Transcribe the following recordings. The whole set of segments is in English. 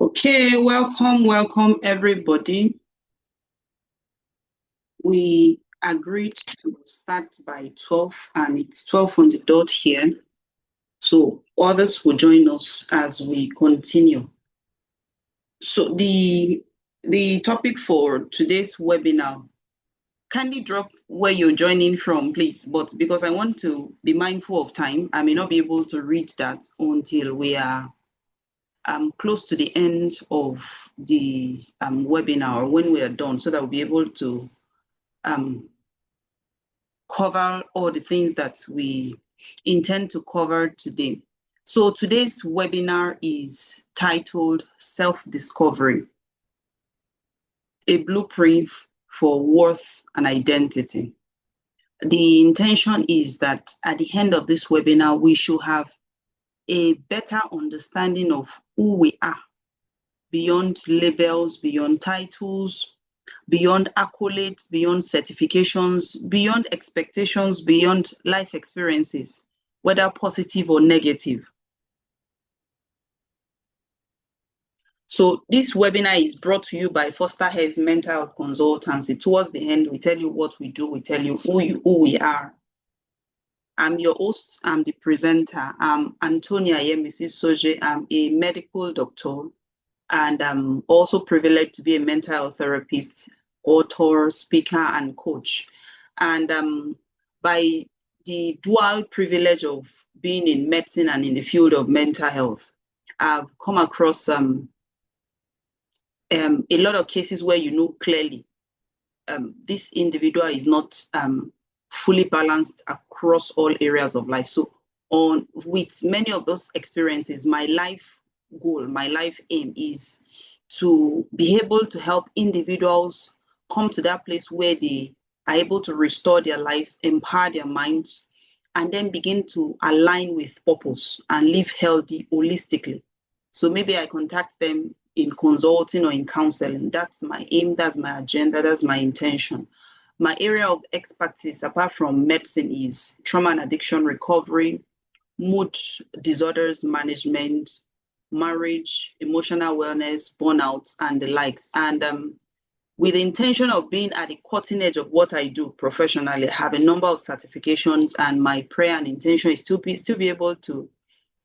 Okay, welcome everybody. We agreed to start by 12 and it's 12 on the dot here. So others will join us as we continue. So the topic for today's webinar, kindly drop where you're joining from, please. But because I want to be mindful of time, I may not be able to read that until we are close to the end of the webinar or when we are done, so that we'll be able to cover all the things that we intend to cover today. So today's webinar is titled Self-Discovery, a Blueprint for Worth and Identity. The intention is that at the end of this webinar, we should have a better understanding of who we are beyond labels, beyond titles, beyond accolades, beyond certifications, beyond expectations, beyond life experiences, whether positive or negative. So this webinar is brought to you by Foster Health Mental Health Consultancy. Towards the end, we tell you what we do, we tell you who we are. I'm your host, I'm the presenter. I'm Anthonia Soje. I'm a medical doctor, and I'm also privileged to be a mental health therapist, author, speaker, and coach. And by the dual privilege of being in medicine and in the field of mental health, I've come across a lot of cases where you know clearly this individual is not fully balanced across all areas of life. So with many of those experiences, my life goal, my life aim is to be able to help individuals come to that place where they are able to restore their lives, empower their minds, and then begin to align with purpose and live healthy holistically. So maybe I contact them in consulting or in counseling. That's my aim, that's my agenda, that's my intention. My area of expertise, apart from medicine, is trauma and addiction recovery, mood disorders management, marriage, emotional wellness, burnout, and the likes. And with the intention of being at the cutting edge of what I do professionally, I have a number of certifications, and my prayer and intention is to still be able to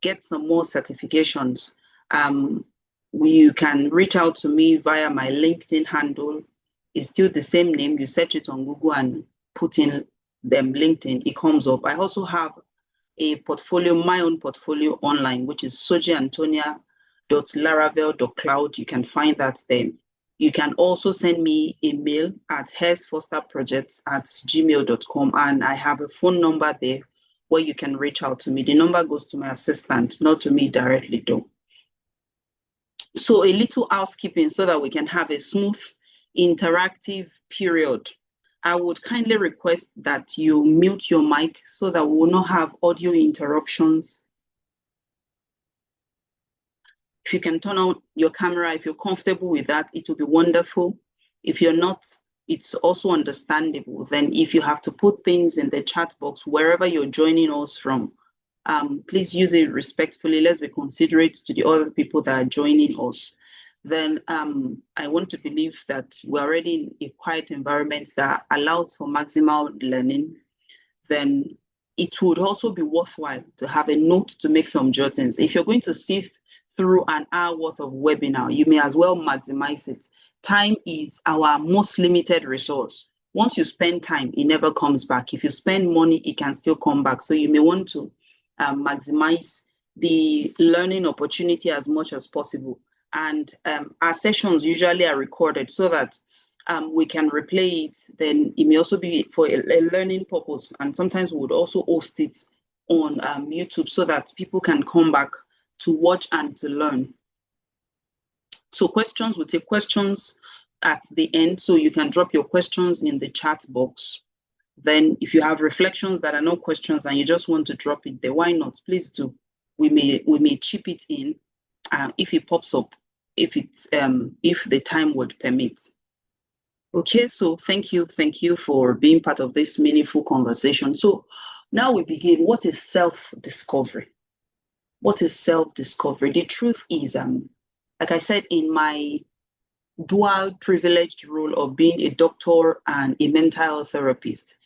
get some more certifications. You can reach out to me via my LinkedIn handle. It's still the same name. You search it on Google and put in them LinkedIn, it comes up. I also have a portfolio, my own portfolio online, which is sojeantonia.laravel.cloud. You can find that there. You can also send me a mail at hairsfosterproject@gmail.com, and I have a phone number there where you can reach out to me. The number goes to my assistant, not to me directly though. So a little housekeeping so that we can have a smooth, interactive period. I would kindly request that you mute your mic so that we will not have audio interruptions. If you can turn on your camera, if you're comfortable with that, it will be wonderful. If you're not, it's also understandable. Then if you have to put things in the chat box, wherever you're joining us from, please use it respectfully. Let's be considerate to the other people that are joining us. Then I want to believe that we're already in a quiet environment that allows for maximal learning. Then it would also be worthwhile to have a note to make some jottings. If you're going to sift through an hour worth of webinar, you may as well maximize it. Time is our most limited resource. Once you spend time, it never comes back. If you spend money, it can still come back. So you may want to maximize the learning opportunity as much as possible. And our sessions usually are recorded so that we can replay it. Then it may also be for a learning purpose. And sometimes we would also host it on YouTube so that people can come back to watch and to learn. So questions, we'll take questions at the end. So you can drop your questions in the chat box. Then if you have reflections that are not questions and you just want to drop it there, why not? Please do. We may chip it in if it pops up, if the time would permit. Okay, so thank you for being part of this meaningful conversation. So now we begin. What is self-discovery? What is self-discovery? The truth is, like I said, in my dual privileged role of being a doctor and a mental health therapist,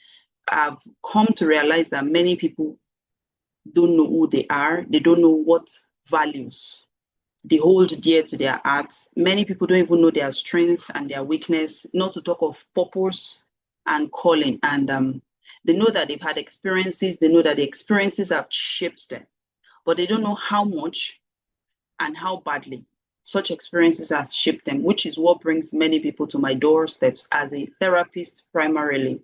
I've come to realize that many people don't know who they are. They don't know what values they hold dear to their hearts. Many people don't even know their strength and their weakness, not to talk of purpose and calling. And they know that they've had experiences, they know that the experiences have shaped them, but they don't know how much and how badly such experiences have shaped them, which is what brings many people to my doorsteps as a therapist primarily.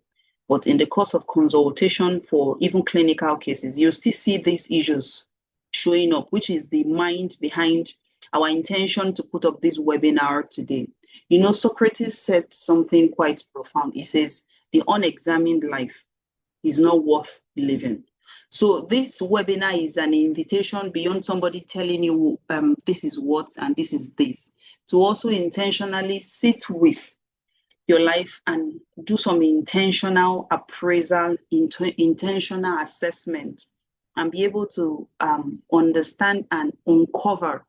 But in the course of consultation for even clinical cases, you still see these issues showing up, which is the mind behind our intention to put up this webinar today. You know, Socrates said something quite profound. He says, the unexamined life is not worth living. So this webinar is an invitation beyond somebody telling you this is what and this is this, to also intentionally sit with your life and do some intentional appraisal, intentional assessment, and be able to understand and uncover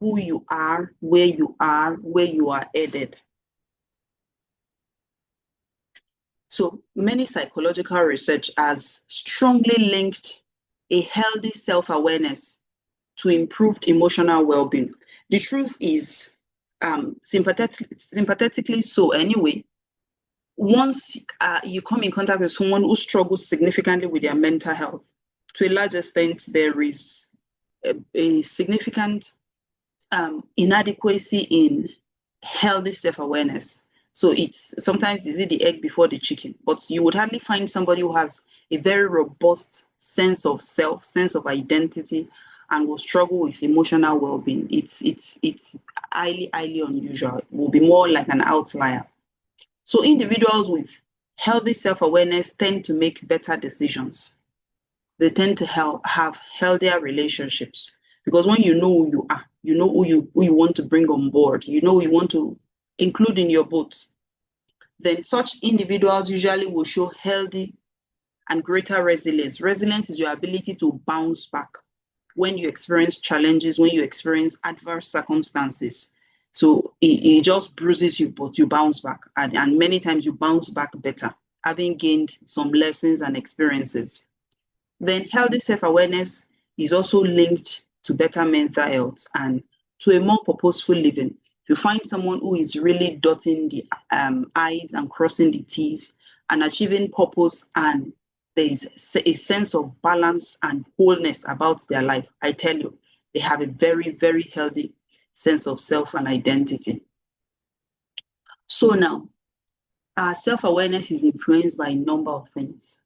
who you are, where you are headed. So many psychological research has strongly linked a healthy self-awareness to improved emotional well-being. The truth is, sympathetically so anyway, once you come in contact with someone who struggles significantly with their mental health, to a large extent, there is a significant inadequacy in healthy self-awareness. So it's sometimes is it the egg before the chicken, but you would hardly find somebody who has a very robust sense of self, sense of identity, and will struggle with emotional well-being. It's highly unusual. It will be more like an outlier. So individuals with healthy self-awareness tend to make better decisions. They tend to have healthier relationships, because when you know who you are, you know who you want to bring on board, you know who you want to include in your boat, then such individuals usually will show healthy and greater resilience. Resilience is your ability to bounce back when you experience challenges, when you experience adverse circumstances. So it just bruises you, but you bounce back. And many times you bounce back better, having gained some lessons and experiences. Then healthy self-awareness is also linked to better mental health and to a more purposeful living. You find someone who is really dotting the I's and crossing the T's and achieving purpose, and there is a sense of balance and wholeness about their life. I tell you, they have a very, very healthy sense of self and identity. So now, our self-awareness is influenced by a number of things.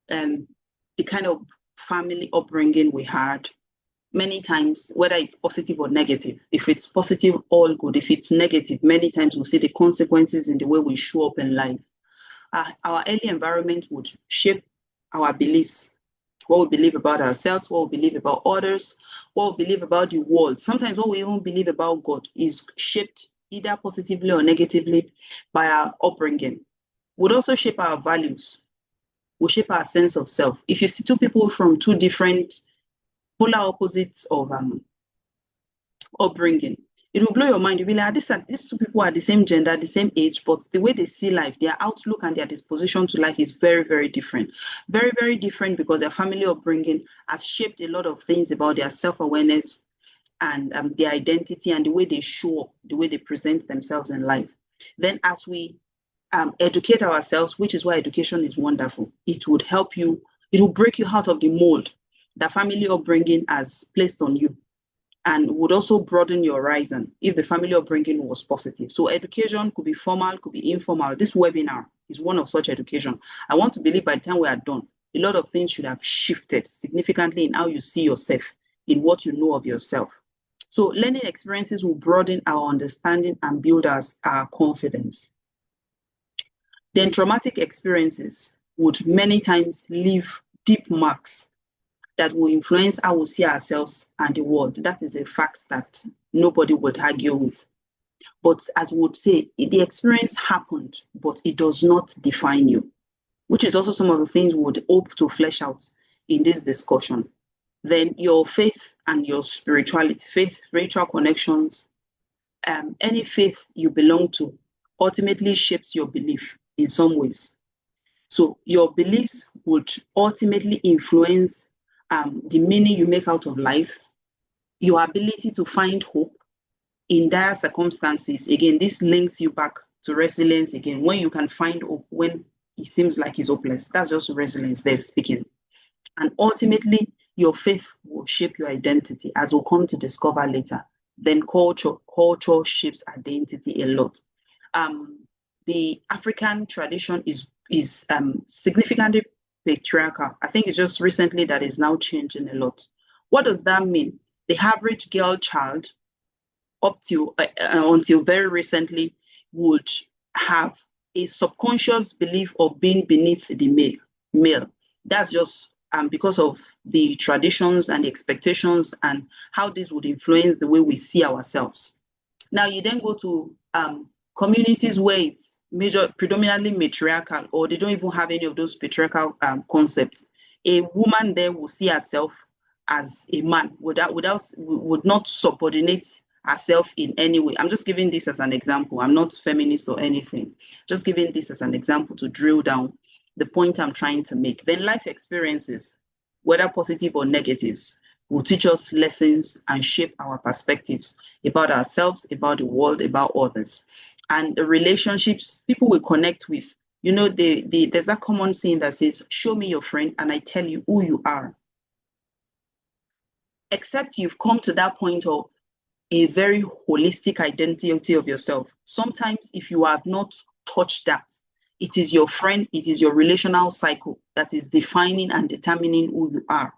The kind of family upbringing we had, many times, whether it's positive or negative. If it's positive, all good. If it's negative, many times we'll see the consequences in the way we show up in life. Our early environment would shape our beliefs, what we believe about ourselves, what we believe about others, what we believe about the world. Sometimes what we even believe about God is shaped either positively or negatively by our upbringing. Would also shape our values, will shape our sense of self. If you see two people from two different polar opposites of upbringing, it will blow your mind. You'll be like, these two people are the same gender, the same age, but the way they see life, their outlook and their disposition to life is very, very different. Very, very different, because their family upbringing has shaped a lot of things about their self-awareness and their identity and the way they show up, the way they present themselves in life. Then as we educate ourselves, which is why education is wonderful, it would help you, it will break you out of the mold that family upbringing has placed on you, and would also broaden your horizon if the family upbringing was positive. So education could be formal, could be informal. This webinar is one of such education. I want to believe by the time we are done, a lot of things should have shifted significantly in how you see yourself, in what you know of yourself. So learning experiences will broaden our understanding and build our confidence. Then traumatic experiences would many times leave deep marks that will influence how we see ourselves and the world. That is a fact that nobody would argue with. But as we would say, the experience happened, but it does not define you, which is also some of the things we would hope to flesh out in this discussion. Then your faith and your spirituality, faith, spiritual connections, any faith you belong to ultimately shapes your belief in some ways. So your beliefs would ultimately influence the meaning you make out of life, your ability to find hope in dire circumstances. Again, this links you back to resilience again. When you can find hope when it seems like it's hopeless, that's just resilience they're speaking. And ultimately, your faith will shape your identity, as we'll come to discover later. Then culture shapes identity a lot. The African tradition is significantly patriarchal. I think it's just recently that is now changing a lot. What does that mean? The average girl child, up to until very recently, would have a subconscious belief of being beneath the male. That's just because of the traditions and the expectations and how this would influence the way we see ourselves. Now you then go to communities where it's predominantly matriarchal, or they don't even have any of those patriarchal concepts. A woman there will see herself as a man would not subordinate herself in any way. I'm just giving this as an example. I'm not feminist or anything. Just giving this as an example to drill down the point I'm trying to make. Then life experiences, whether positive or negatives, will teach us lessons and shape our perspectives about ourselves, about the world, about others. And the relationships people will connect with. You know, there's a common saying that says, show me your friend and I tell you who you are. Except you've come to that point of a very holistic identity of yourself. Sometimes if you have not touched that, it is your friend, it is your relational cycle that is defining and determining who you are.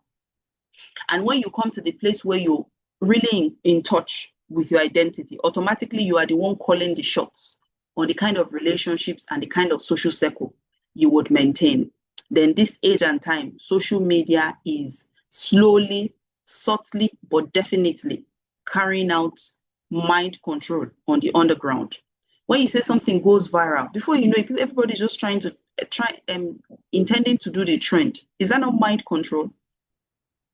And when you come to the place where you're really in touch with your identity, automatically you are the one calling the shots on the kind of relationships and the kind of social circle you would maintain. Then this age and time, social media is slowly, subtly, but definitely carrying out mind control on the underground. When you say something goes viral, before you know it, everybody's just intending to do the trend. Is that not mind control?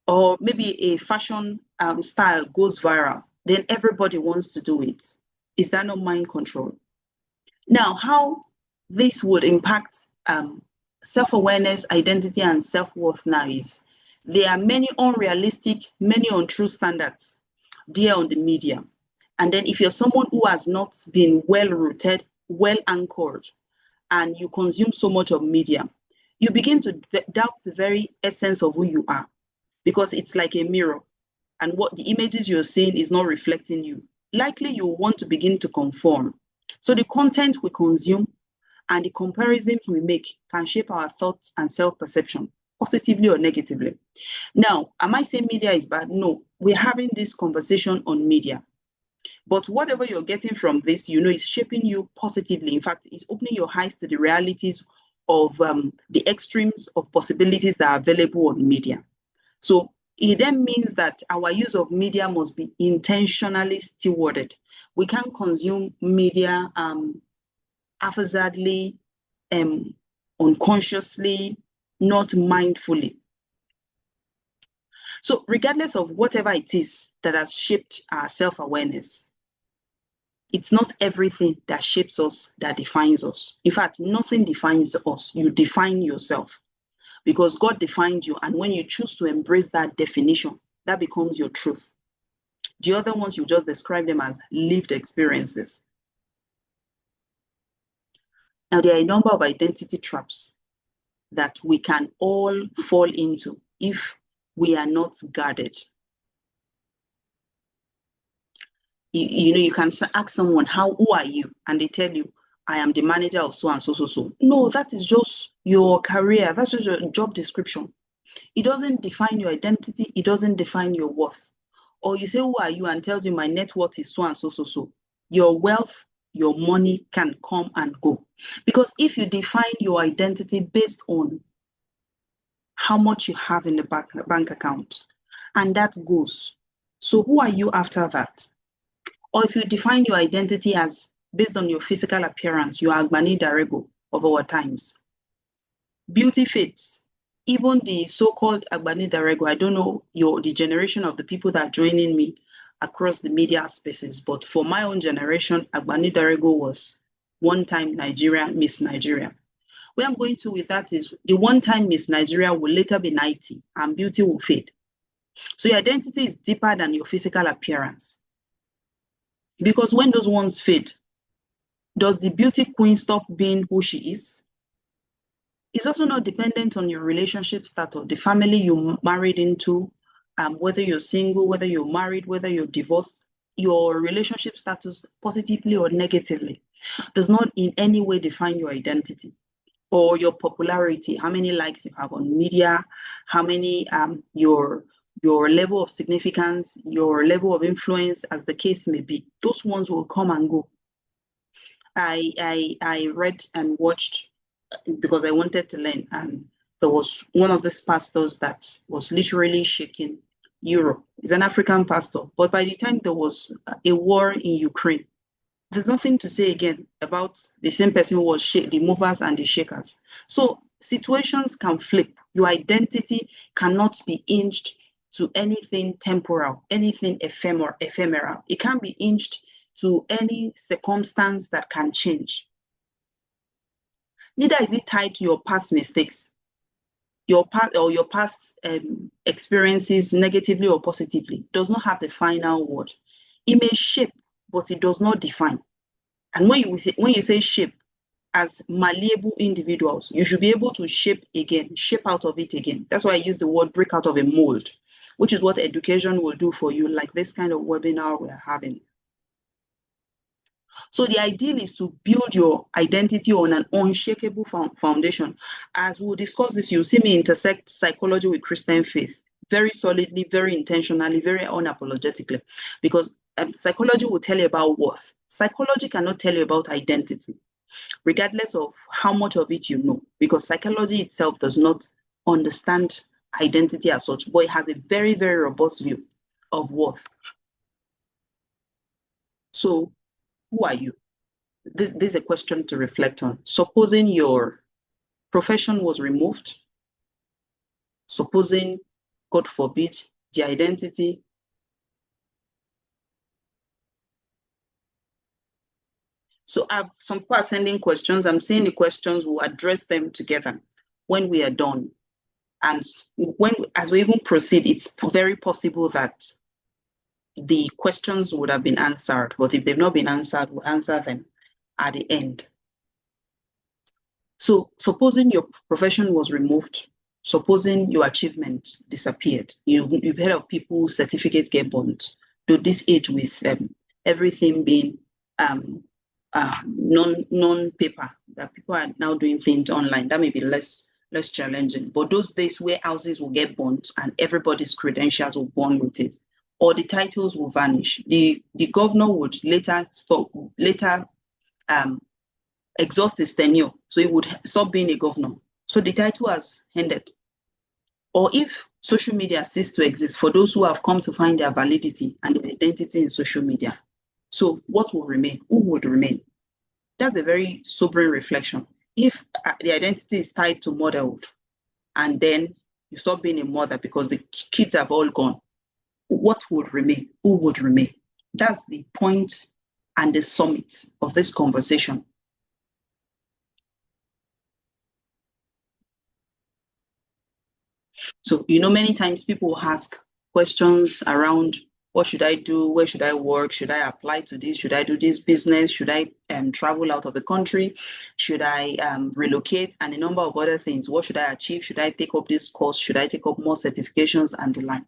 Or maybe a fashion style goes viral, then everybody wants to do it. Is that not mind control? Now, how this would impact self-awareness, identity, and self-worth now is there are many unrealistic, many untrue standards there on the media. And then if you're someone who has not been well-rooted, well-anchored, and you consume so much of media, you begin to doubt the very essence of who you are, because it's like a mirror, and what the images you're seeing is not reflecting you. Likely you want to begin to conform. So the content we consume and the comparisons we make can shape our thoughts and self-perception, positively or negatively. Now, am I saying media is bad? No, we're having this conversation on media. But whatever you're getting from this, you know, is shaping you positively. In fact, it's opening your eyes to the realities of the extremes of possibilities that are available on media. So it then means that our use of media must be intentionally stewarded. We can't consume media haphazardly, unconsciously, not mindfully. So regardless of whatever it is that has shaped our self-awareness, it's not everything that shapes us that defines us. In fact, nothing defines us. You define yourself because God defined you. And when you choose to embrace that definition, that becomes your truth. The other ones, you just describe them as lived experiences. Now, there are a number of identity traps that we can all fall into if we are not guarded. You know, you can ask someone, who are you? And they tell you, I am the manager of so and so, so, so. No, that is just your career. That's just your job description. It doesn't define your identity. It doesn't define your worth. Or you say, who are you? And tells you my net worth is so and so, so, so. Your wealth, your money can come and go. Because if you define your identity based on how much you have in the bank account, and that goes. So who are you after that? Or if you define your identity as based on your physical appearance, you are Agbani Darego of our times. Beauty fades. even the so-called Agbani Darego, I don't know the generation of the people that are joining me across the media spaces, but for my own generation, Agbani Darego was one-time Miss Nigeria. Where I'm going to with that is the one-time Miss Nigeria will later be 90 and beauty will fade. So your identity is deeper than your physical appearance. Because when those ones fade, does the beauty queen stop being who she is? It's also not dependent on your relationship status, the family you married into, whether you're single, whether you're married, whether you're divorced. Your relationship status, positively or negatively, does not in any way define your identity or your popularity, how many likes you have on media, how many your level of significance, your level of influence, as the case may be. Those ones will come and go. I read and watched because I wanted to learn, and there was one of these pastors that was literally shaking Europe. He's an African pastor, but by the time there was a war in Ukraine, there's nothing to say again about the same person who was the movers and the shakers. So situations can flip. Your identity cannot be hinged to anything temporal, anything ephemeral. It can be hinged to any circumstance that can change. Neither is it tied to your past mistakes, your past experiences, negatively or positively, does not have the final word. It may shape, but it does not define. And when you say shape, as malleable individuals, you should be able to shape out of it again. That's why I use the word break out of a mold, which is what education will do for you, like this kind of webinar we're having. So the ideal is to build your identity on an unshakable foundation. As we'll discuss this, you'll see me intersect psychology with Christian faith very solidly, very intentionally, very unapologetically, because psychology will tell you about worth. Psychology cannot tell you about identity, regardless of how much of it you know, because psychology itself does not understand identity as such, but it has a very, very robust view of worth. So who are you? This is a question to reflect on. Supposing your profession was removed, supposing, God forbid, the identity. So some people are sending questions. I'm seeing the questions, we'll address them together when we are done. And as we even proceed, it's very possible that the questions would have been answered, but if they've not been answered, we'll answer them at the end. So supposing your profession was removed, supposing your achievement disappeared, you've heard of people's certificates get burnt to this age with everything being non-paper, that people are now doing things online. That may be less challenging, but those days where houses will get burnt and everybody's credentials will burn with it, or the titles will vanish. The governor would later exhaust his tenure, so he would stop being a governor. So the title has ended. Or if social media ceased to exist for those who have come to find their validity and their identity in social media. So what will remain? Who would remain? That's a very sobering reflection. If the identity is tied to motherhood, and then you stop being a mother because the kids have all gone, what would remain? Who would remain? That's the point and the summit of this conversation. So, many times people ask questions around, what should I do? Where should I work? Should I apply to this? Should I do this business? Should I travel out of the country? Should I relocate? And a number of other things. What should I achieve? Should I take up this course? Should I take up more certifications and the like?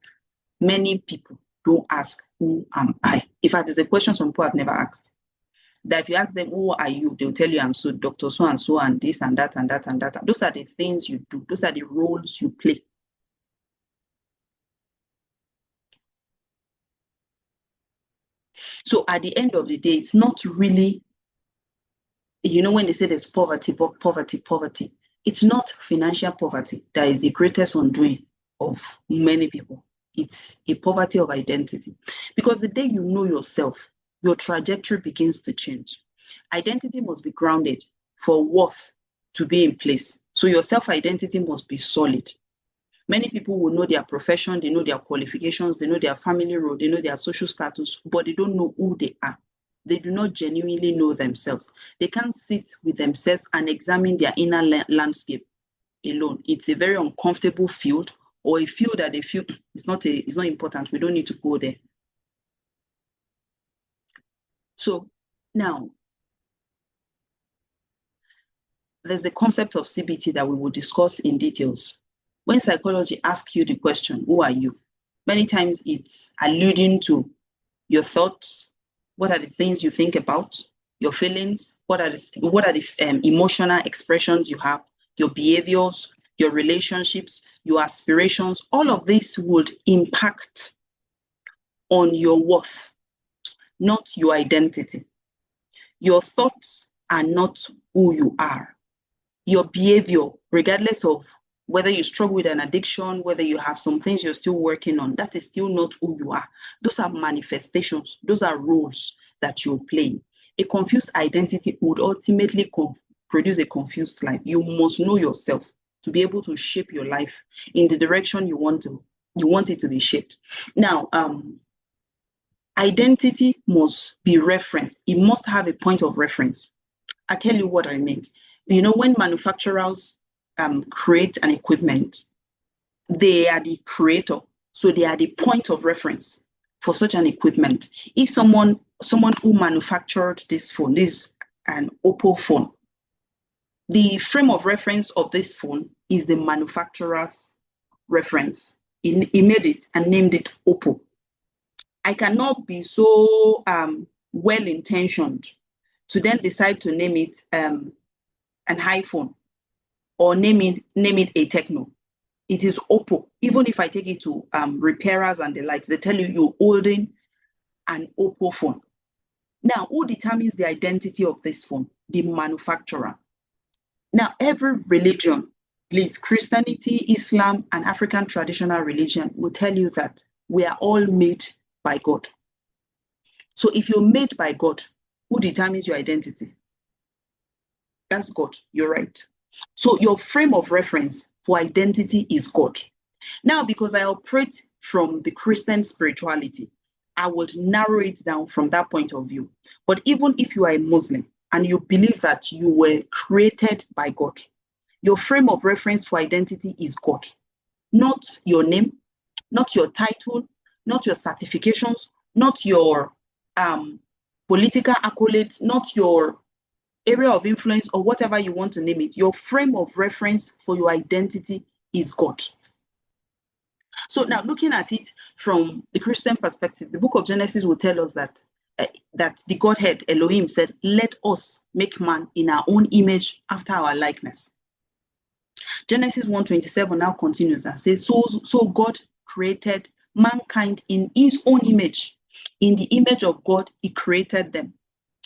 Many people don't ask, who am I? In fact, it's a question some people have never asked. That if you ask them, who are you? They'll tell you, I'm so Dr. So and this and that and that and that. Those are the things you do. Those are the roles you play. So at the end of the day, it's not really, when they say there's poverty, it's not financial poverty that is the greatest undoing of many people. It's a poverty of identity. Because the day you know yourself, your trajectory begins to change. Identity must be grounded for worth to be in place. So your self-identity must be solid. Many people will know their profession, they know their qualifications, they know their family role, they know their social status, but they don't know who they are. They do not genuinely know themselves. They can't sit with themselves and examine their inner landscape alone. It's a very uncomfortable field, or a field that they feel it's not important. We don't need to go there. So now, there's the concept of CBT that we will discuss in details. When psychology asks you the question, who are you? Many times it's alluding to your thoughts. What are the things you think about? Your feelings? What are the emotional expressions you have? Your behaviors, your relationships, your aspirations? All of this would impact on your worth, not your identity. Your thoughts are not who you are. Your behavior, regardless of whether you struggle with an addiction, whether you have some things you're still working on, that is still not who you are. Those are manifestations. Those are roles that you're playing. A confused identity would ultimately produce a confused life. You must know yourself to be able to shape your life in the direction you want it to be shaped. Now, identity must be referenced. It must have a point of reference. I tell you what I mean. You know, when manufacturers create an equipment, they are the creator, so they are the point of reference for such an equipment. If someone who manufactured this phone, this an Oppo phone, the frame of reference of this phone is the manufacturer's reference. He made it and named it Oppo. I cannot be so well-intentioned to then decide to name it an iPhone or name it a Techno. It is Oppo. Even if I take it to repairers and the likes, they tell you you're holding an Oppo phone. Now, who determines the identity of this phone? The manufacturer. Now, every religion, please, Christianity, Islam, and African traditional religion will tell you that we are all made by God. So if you're made by God, who determines your identity? That's God. You're right. So your frame of reference for identity is God. Now, because I operate from the Christian spirituality, I would narrow it down from that point of view. But even if you are a Muslim and you believe that you were created by God, your frame of reference for identity is God. Not your name, not your title, not your certifications, not your political accolades, not your area of influence, or whatever you want to name it. Your frame of reference for your identity is God. So now, looking at it from the Christian perspective, the book of Genesis will tell us that the Godhead, Elohim, said, "Let us make man in our own image, after our likeness." Genesis 1:27 now continues and says, so God created mankind in his own image. In the image of God, he created them.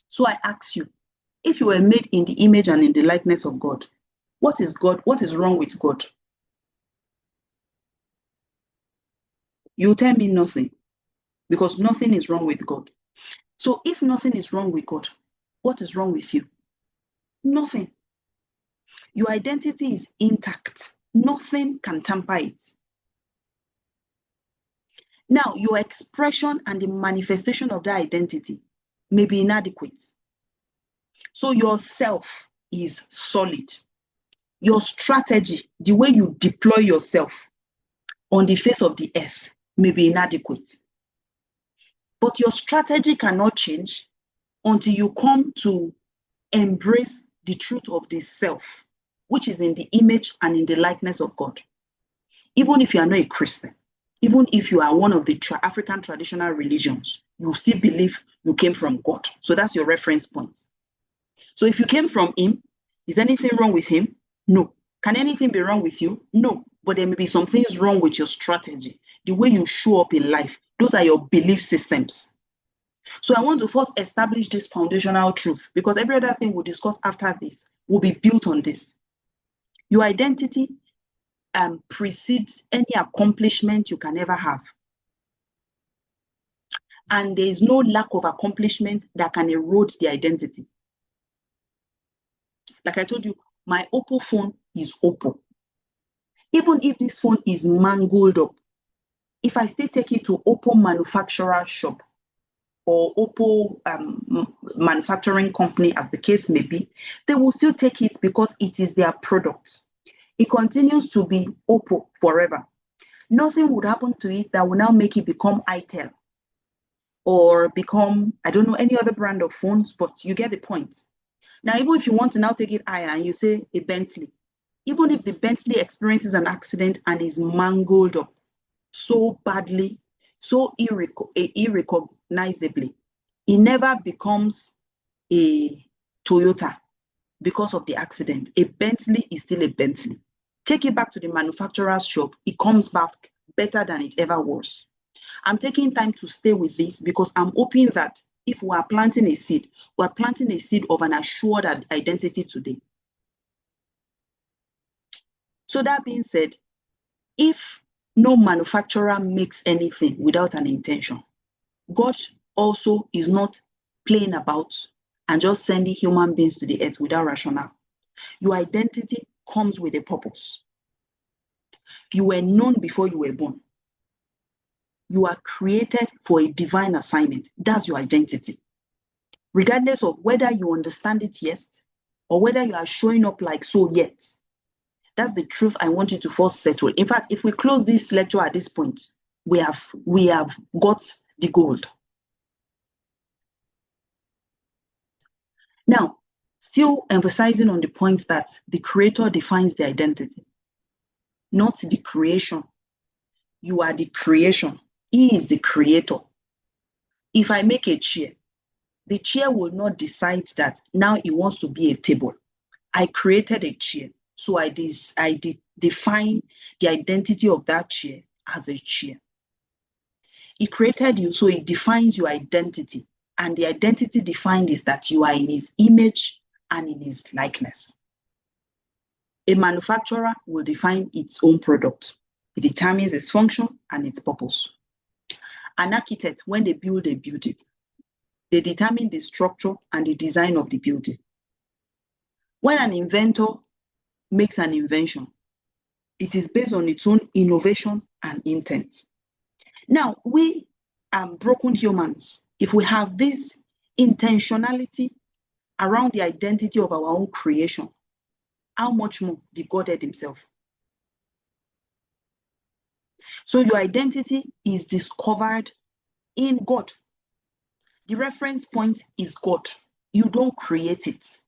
So I ask you, if you were made in the image and in the likeness of God, what is God? What is wrong with God? You tell me nothing, because nothing is wrong with God. So if nothing is wrong with God, what is wrong with you? Nothing. Your identity is intact. Nothing can tamper it. Now, your expression and the manifestation of that identity may be inadequate. So your self is solid. Your strategy, the way you deploy yourself on the face of the earth, may be inadequate. But your strategy cannot change until you come to embrace the truth of the self, which is in the image and in the likeness of God. Even if you are not a Christian, even if you are one of the African traditional religions, you still believe you came from God. So that's your reference point. So if you came from him, is anything wrong with him? No. Can anything be wrong with you? No. But there may be some things wrong with your strategy, the way you show up in life. Those are your belief systems. So I want to first establish this foundational truth, because every other thing we'll discuss after this will be built on this. Your identity precedes any accomplishment you can ever have. And there is no lack of accomplishment that can erode the identity. Like I told you, my Oppo phone is Oppo. Even if this phone is mangled up, if I still take it to Oppo manufacturer shop or Oppo manufacturing company, as the case may be, they will still take it because it is their product. It continues to be Oppo forever. Nothing would happen to it that will now make it become itel or become, I don't know, any other brand of phones, but you get the point. Now, even if you want to now take it higher and you say a Bentley, even if the Bentley experiences an accident and is mangled up so badly, so irrecognizably, it never becomes a Toyota because of the accident. A Bentley is still a Bentley. Take it back to the manufacturer's shop, it comes back better than it ever was. I'm taking time to stay with this because I'm hoping that if we are planting a seed, we're planting a seed of an assured identity today. So that being said, if no manufacturer makes anything without an intention, God also is not playing about and just sending human beings to the earth without rationale. Your identity comes with a purpose. You were known before you were born. You are created for a divine assignment. That's your identity. Regardless of whether you understand it yet or whether you are showing up like so yet. That's the truth I want you to first settle. In fact, if we close this lecture at this point, we have got the gold. Now, still emphasizing on the point that the creator defines the identity, not the creation. You are the creation. He is the creator. If I make a chair, the chair will not decide that now it wants to be a table. I created a chair, so I define the identity of that chair as a chair. He created you, so it defines your identity. And the identity defined is that you are in his image and in his likeness. A manufacturer will define its own product. It determines its function and its purpose. An architect, when they build a building, they determine the structure and the design of the building. When an inventor makes an invention, it is based on its own innovation and intent. Now, we broken humans, if we have this intentionality around the identity of our own creation, how much more the Godhead himself? So your identity is discovered in God. The reference point is God. You don't create it.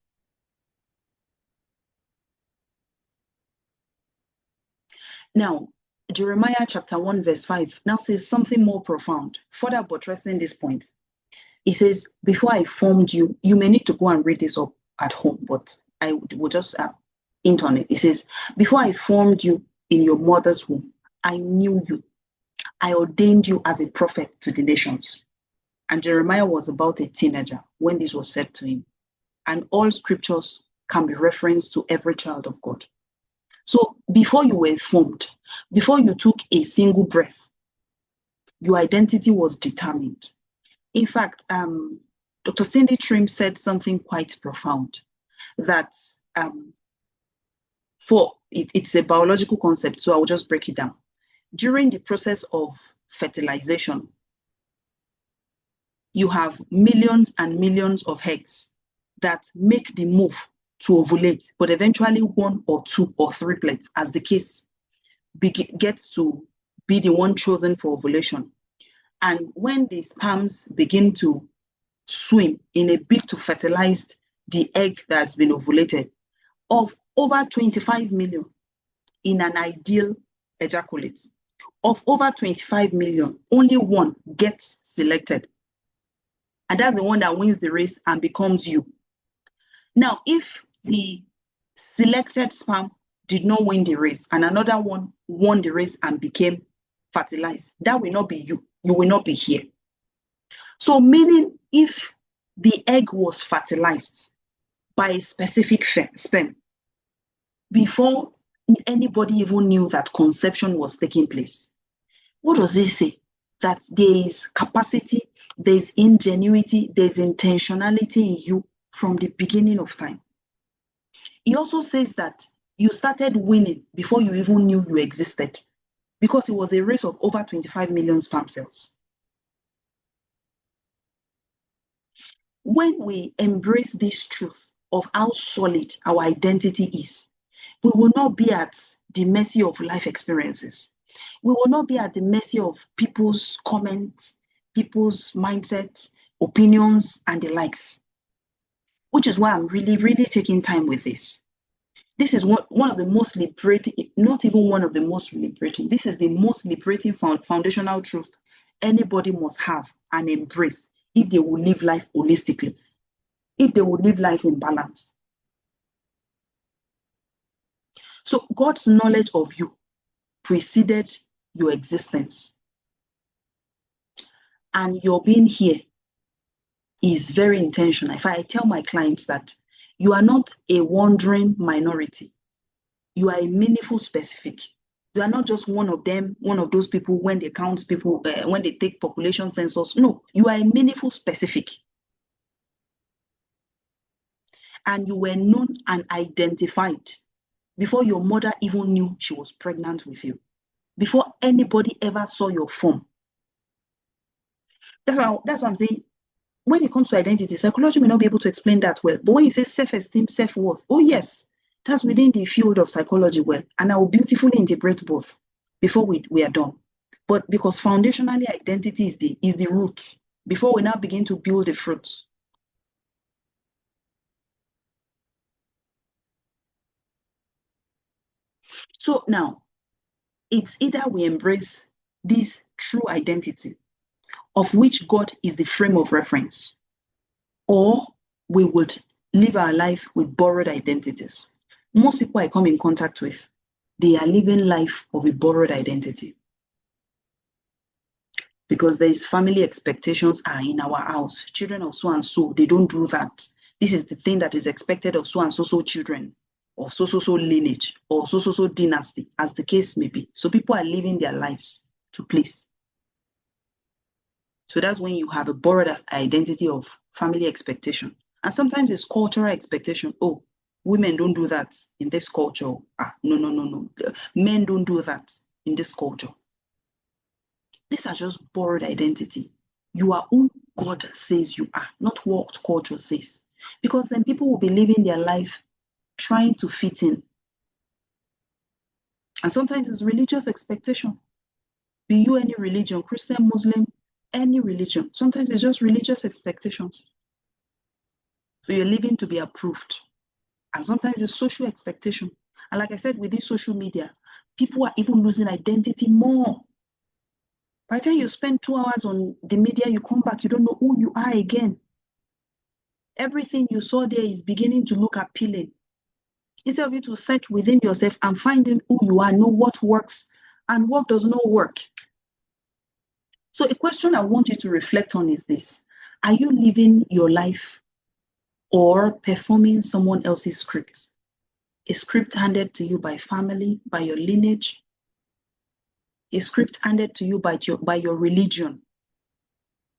Now, Jeremiah chapter 1 verse 5 now says something more profound, further buttressing this point. It says, before I formed you, you may need to go and read this up at home, but I will just hint on it. It says, before I formed you in your mother's womb, I knew you. I ordained you as a prophet to the nations. And Jeremiah was about a teenager when this was said to him. And all scriptures can be referenced to every child of God. So before you were formed, before you took a single breath, your identity was determined. In fact, Dr. Cindy Trim said something quite profound, that it's a biological concept, so I will just break it down. During the process of fertilization, you have millions and millions of eggs that make the move to ovulate, but eventually 1 or 2 or 3 plets, as the case gets to be the one chosen for ovulation. And when the sperms begin to swim in a bid to fertilize the egg that's been ovulated, of over 25 million in an ideal ejaculate, of over 25 million, only one gets selected. And that's the one that wins the race and becomes you. Now, if the selected sperm did not win the race and another one won the race and became fertilized, that will not be you. You will not be here. So meaning if the egg was fertilized by a specific sperm before anybody even knew that conception was taking place, what does it say? That there is capacity, there's ingenuity, there's intentionality in you from the beginning of time. He also says that You started winning before you even knew you existed, because it was a race of over 25 million sperm cells. When we embrace this truth of how solid our identity is, we will not be at the mercy of life experiences. We will not be at the mercy of people's comments, people's mindsets, opinions, and the likes, which is why I'm really, really taking time with this. This is one of the most liberating, not even one of the most liberating, this is the most liberating foundational truth anybody must have and embrace if they will live life holistically, if they will live life in balance. So God's knowledge of you preceded your existence. And your being here is very intentional. If I tell my clients that you are not a wandering minority, you are a meaningful specific. You are not just one of them, one of those people when they count people, when they take population census. No, you are a meaningful specific. And you were known and identified before your mother even knew she was pregnant with you, before anybody ever saw your form. That's what I'm saying. When it comes to identity, psychology may not be able to explain that well. But when you say self-esteem, self-worth, oh yes, that's within the field of psychology well. And I will beautifully integrate both before we are done. But because foundationally identity is the root before we now begin to build the fruits. So now, it's either we embrace this true identity of which God is the frame of reference, or we would live our life with borrowed identities. Most people I come in contact with, they are living life of a borrowed identity. Because there is family expectations are in our house. Children of so and so, they don't do that. This is the thing that is expected of so and so children, or so lineage, or so dynasty, as the case may be. So people are living their lives to please. So that's when you have a borrowed identity of family expectation. And sometimes it's cultural expectation. Oh, women don't do that in this culture. No. Men don't do that in this culture. These are just borrowed identity. You are who God says you are, not what culture says. Because then people will be living their life trying to fit in. And sometimes it's religious expectation. Be you any religion, Christian, Muslim, any religion. Sometimes it's just religious expectations. So you're living to be approved. And sometimes it's social expectation. And like I said, with this social media, people are even losing identity more. By the time you spend 2 hours on the media, you come back, you don't know who you are again. Everything you saw there is beginning to look appealing. Instead of you to search within yourself and finding who you are, know what works and what does not work. So a question I want you to reflect on is this. Are you living your life or performing someone else's script? A script handed to you by family, by your lineage, a script handed to you by your religion,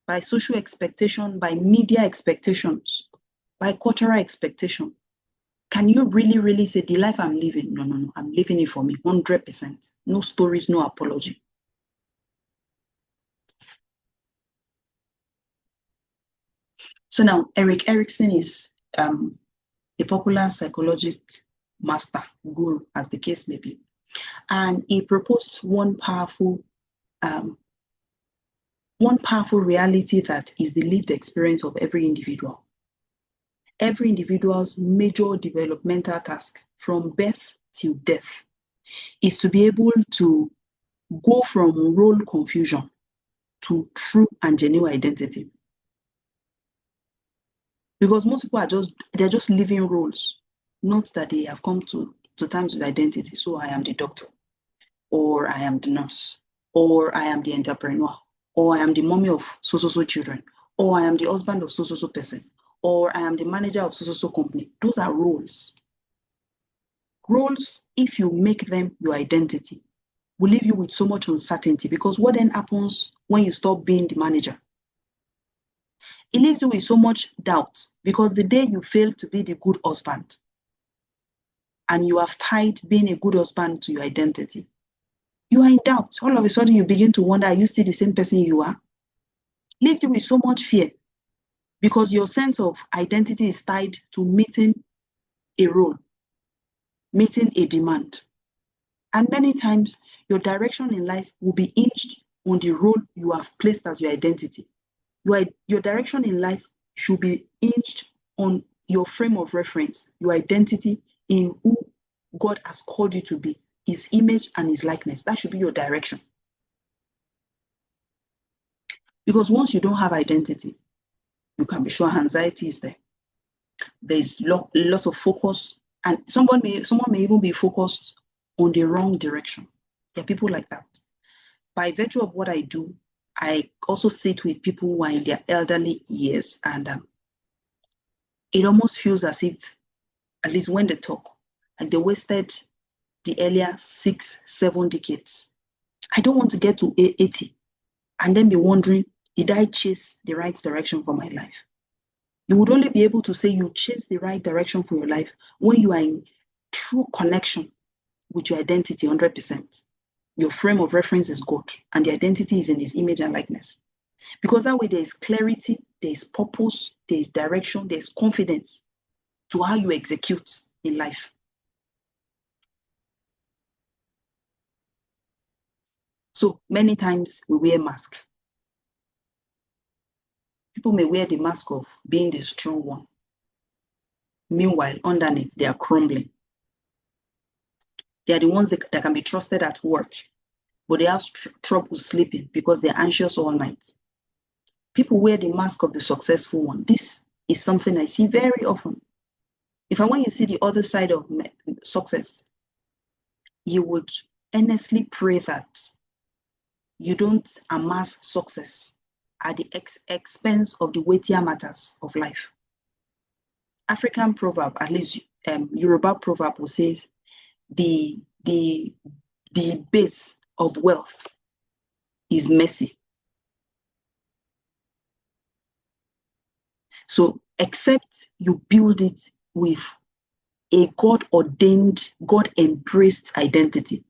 by social expectation, by media expectations, by cultural expectation. Can you really, really say the life I'm living? No, I'm living it for me, 100%. No stories, no apology. So now, Erik Erikson is a popular psychological master, guru, as the case may be. And he proposed one powerful reality that is the lived experience of every individual. Every individual's major developmental task from birth till death is to be able to go from role confusion to true and genuine identity. Because most people they're just living roles, not that they have come to terms with identity. So I am the doctor, or I am the nurse, or I am the entrepreneur, or I am the mommy of so children, or I am the husband of so person, or I am the manager of so company. Those are roles. Roles, if you make them your identity, will leave you with so much uncertainty, because what then happens when you stop being the manager? It leaves you with so much doubt, because the day you fail to be the good husband, and you have tied being a good husband to your identity, you are in doubt. All of a sudden, you begin to wonder, are you still the same person you are? Leaves you with so much fear because your sense of identity is tied to meeting a role, meeting a demand. And many times, your direction in life will be hinged on the role you have placed as your identity. Your direction in life should be hinged on your frame of reference, your identity in who God has called you to be, his image and his likeness. That should be your direction. Because once you don't have identity, you can be sure anxiety is there. There's lots of focus, and someone may even be focused on the wrong direction. There are people like that. By virtue of what I do, I also sit with people who are in their elderly years, and it almost feels as if, at least when they talk, like they wasted the earlier 6-7 decades. I don't want to get to 80 and then be wondering, did I chase the right direction for my life? You would only be able to say you chase the right direction for your life when you are in true connection with your identity 100%. Your frame of reference is God, and the identity is in his image and likeness. Because that way there is clarity, there is purpose, there is direction, there is confidence to how you execute in life. So many times we wear masks. People may wear the mask of being the strong one. Meanwhile, underneath, they are crumbling. They are the ones that can be trusted at work, but they have trouble sleeping because they're anxious all night. People wear the mask of the successful one. This is something I see very often. If I want you to see the other side of success, you would earnestly pray that you don't amass success at the expense of the weightier matters of life. African proverb, at least Yoruba proverb, will say the base of wealth is mercy. So except you build it with a God-ordained, God-embraced identity,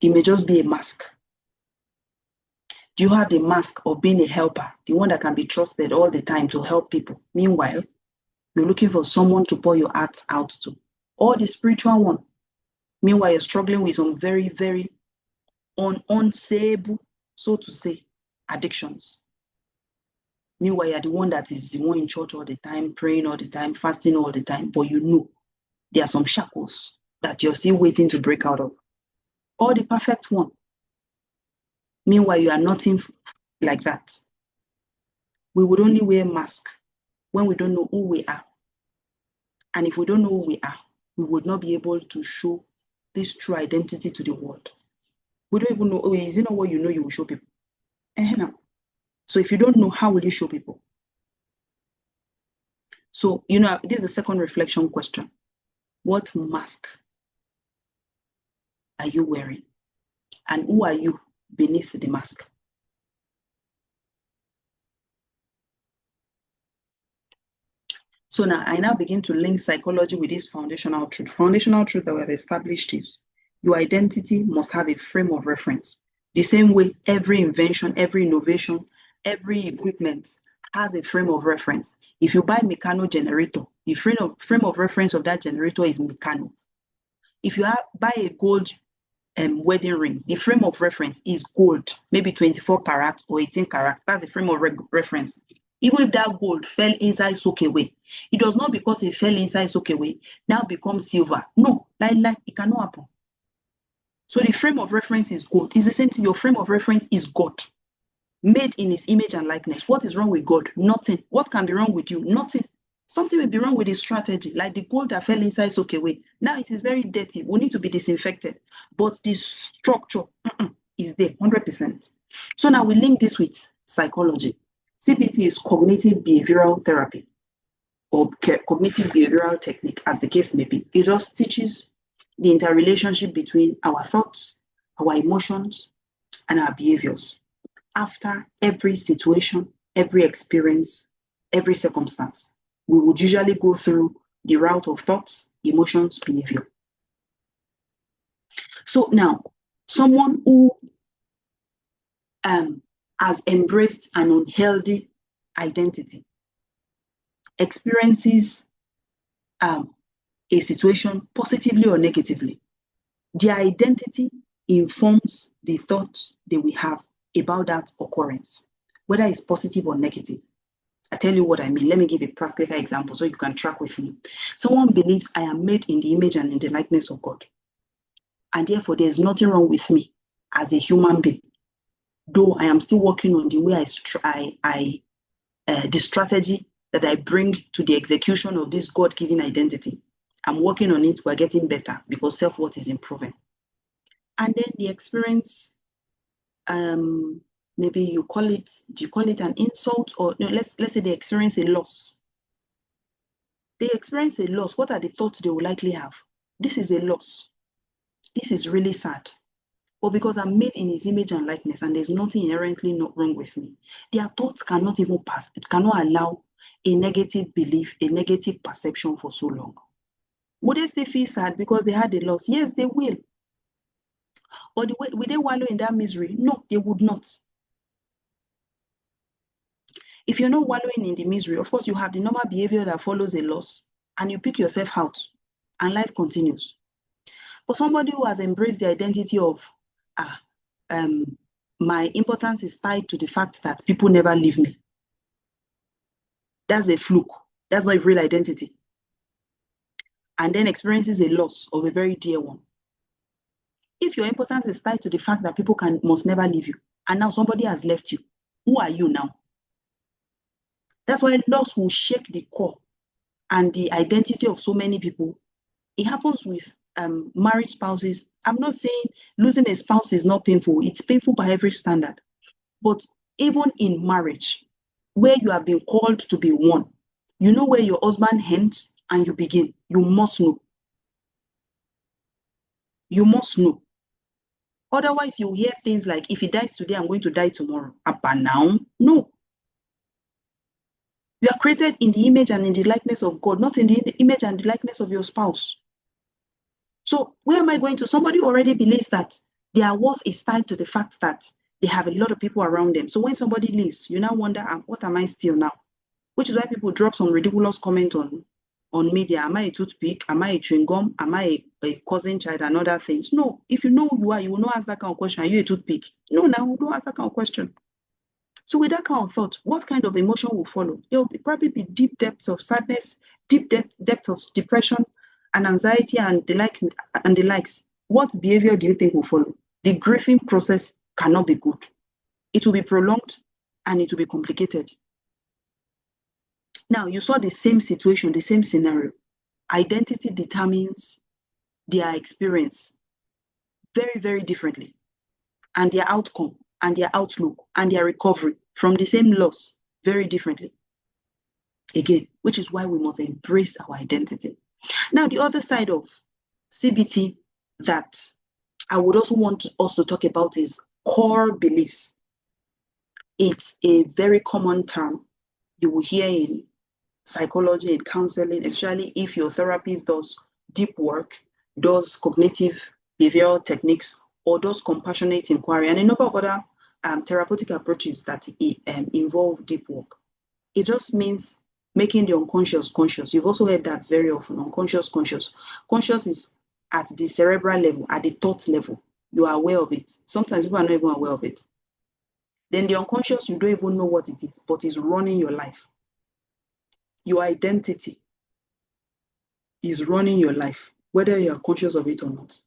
it may just be a mask. Do you have the mask of being a helper, the one that can be trusted all the time to help people? Meanwhile, you're looking for someone to pour your heart out to, or the spiritual one. Meanwhile, you're struggling with some very, very unsayable, so to say, addictions. Meanwhile, you're the one that is the one in church all the time, praying all the time, fasting all the time, but you know there are some shackles that you're still waiting to break out of. Or the perfect one. Meanwhile, you are nothing like that. We would only wear masks when we don't know who we are. And if we don't know who we are, we would not be able to show this true identity to the world. We don't even know, oh, is it not what you know you will show people? So if you don't know, how will you show people? So, this is the second reflection question. What mask are you wearing? And who are you beneath the mask? So now I begin to link psychology with this foundational truth. Foundational truth that we have established is your identity must have a frame of reference. The same way every invention, every innovation, every equipment has a frame of reference. If you buy Meccano generator, the frame of reference of that generator is Meccano. If you buy a gold wedding ring, the frame of reference is gold, maybe 24 karat or 18 karat. That's the frame of reference. Even if that gold fell inside soak away, it does not because it fell inside soak away now becomes silver. No, like it cannot happen. So the frame of reference is gold. It's the same thing. Your frame of reference is God, made in his image and likeness. What is wrong with God? Nothing. What can be wrong with you? Nothing. Something will be wrong with his strategy, like the gold that fell inside soak away. Now it is very dirty. We need to be disinfected. But the structure is there 100%. So now we link this with psychology. CBT is cognitive behavioral therapy or cognitive behavioral technique, as the case may be. It just teaches the interrelationship between our thoughts, our emotions, and our behaviors after every situation, every experience, every circumstance. We would usually go through the route of thoughts, emotions, behavior. So now, someone who has embraced an unhealthy identity experiences a situation positively or negatively. Their identity informs the thoughts they will have about that occurrence, whether it's positive or negative. I tell you what I mean. Let me give a practical example so you can track with me. Someone believes I am made in the image and in the likeness of God, and therefore there's nothing wrong with me as a human being, though I am still working on the way the strategy that I bring to the execution of this God-given identity. I'm working on it. We're getting better because self-worth is improving. And then the experience, maybe do you call it an insult, or no, let's say they experience a loss. They experience a loss. What are the thoughts they will likely have? This is a loss. This is really sad. But because I'm made in his image and likeness and there's nothing inherently not wrong with me, their thoughts cannot even pass. It cannot allow a negative belief, a negative perception for so long. Would they still feel sad because they had a loss? Yes, they will. But will they wallow in that misery? No, they would not. If you're not wallowing in the misery, of course, you have the normal behavior that follows a loss and you pick yourself out and life continues. But somebody who has embraced the identity of, my importance is tied to the fact that people never leave me. That's a fluke. That's not a real identity. And then experiences a loss of a very dear one. If your importance is tied to the fact that people must never leave you, and now somebody has left you, who are you now? That's why loss will shake the core and the identity of so many people. It happens with married spouses. I'm not saying losing a spouse is not painful. It's painful by every standard. But even in marriage, where you have been called to be one, you know where your husband ends and you begin. You must know. You must know. Otherwise, you hear things like, if he dies today, I'm going to die tomorrow. But now, no. You are created in the image and in the likeness of God, not in the image and the likeness of your spouse. So where am I going to? Somebody already believes that their worth is tied to the fact that they have a lot of people around them. So when somebody leaves, you now wonder, what am I still now? Which is why people drop some ridiculous comment on media. Am I a toothpick? Am I a chewing gum? Am I a cousin child and other things? No. If you know who you are, you will not ask that kind of question. Are you a toothpick? No, now don't ask that kind of question. So with that kind of thought, what kind of emotion will follow? There will probably be deep depths of sadness, deep depth of depression and anxiety and the likes. What behavior do you think will follow? The grieving process cannot be good. It will be prolonged and it will be complicated. Now, you saw the same situation, the same scenario. Identity determines their experience very, very differently, and their outcome and their outlook and their recovery from the same loss very differently. Again, which is why we must embrace our identity. Now, the other side of CBT that I would also want us to talk about is core beliefs. It's a very common term you will hear in psychology and counseling, especially if your therapist does deep work, does cognitive behavioral techniques, or does compassionate inquiry, and a number of other therapeutic approaches that involve deep work. It just means making the unconscious conscious. You've also heard that very often, unconscious conscious. Conscious is at the cerebral level, at the thought level. You are aware of it. Sometimes people are not even aware of it. Then the unconscious, you don't even know what it is, but it's running your life. Your identity is running your life, whether you are conscious of it or not.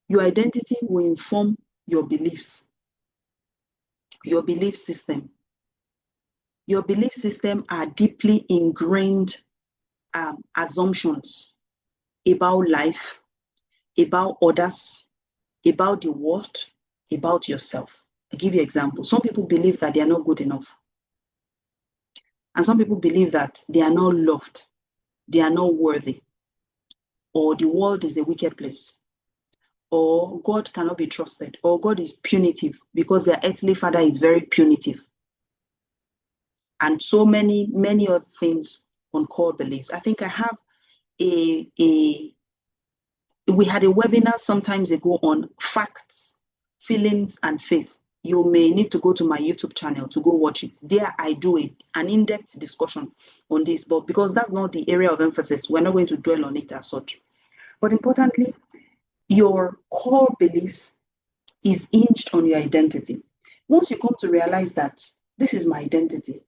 Your identity will inform your beliefs, your belief system. Your belief system are deeply ingrained assumptions about life, about others, about the world, about yourself. I'll give you an example. Some people believe that they are not good enough. And some people believe that they are not loved, they are not worthy, or the world is a wicked place, or God cannot be trusted, or God is punitive because their earthly father is very punitive. And so many other things on core beliefs. I think I have we had a webinar some times ago on facts, feelings, and faith. You may need to go to my YouTube channel to go watch it. There I do an in-depth discussion on this, but because that's not the area of emphasis, we're not going to dwell on it as such. But importantly, your core beliefs is hinged on your identity. Once you come to realize that this is my identity,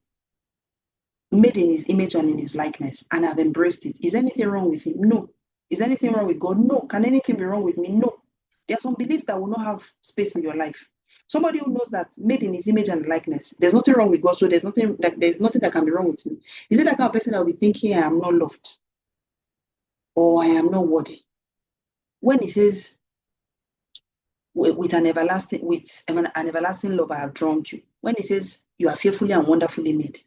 made in his image and in his likeness, and I've embraced it, is anything wrong with him? No. Is anything wrong with God? No. Can anything be wrong with me? No. There are some beliefs that will not have space in your life. Somebody who knows that made in his image and likeness, there's nothing wrong with God, so there's nothing that can be wrong with me. Is it that kind of person that will be thinking I am not loved or I am not worthy? When he says, with an everlasting love I have drawn you. When he says you are fearfully and wonderfully made.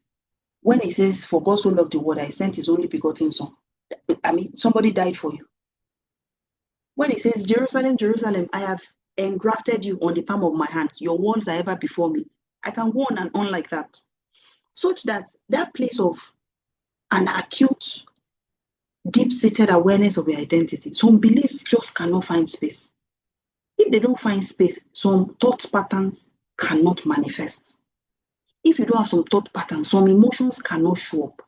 When he says, for God so loved the world, I sent his only begotten son. I mean, somebody died for you. When he says, Jerusalem, Jerusalem, I have engrafted you on the palm of my hand. Your walls are ever before me. I can go on and on like that. Such that place of an acute, deep-seated awareness of your identity, some beliefs just cannot find space. If they don't find space, some thought patterns cannot manifest. If you don't have some thought patterns, some emotions cannot show up.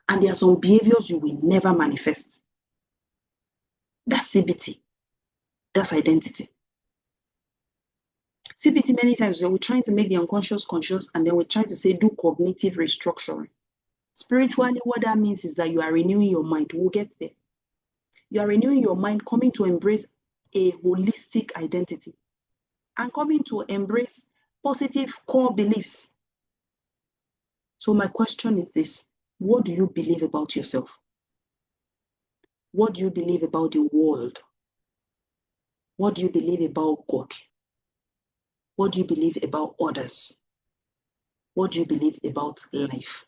And there are some behaviors you will never manifest. That's CBT. That's identity. CBT, many times, we're trying to make the unconscious conscious, and then we're trying to say do cognitive restructuring. Spiritually, what that means is that you are renewing your mind. We'll get there. You are renewing your mind, coming to embrace a holistic identity and coming to embrace positive core beliefs. So my question is this: what do you believe about yourself? What do you believe about the world? What do you believe about God? What do you believe about others? What do you believe about life?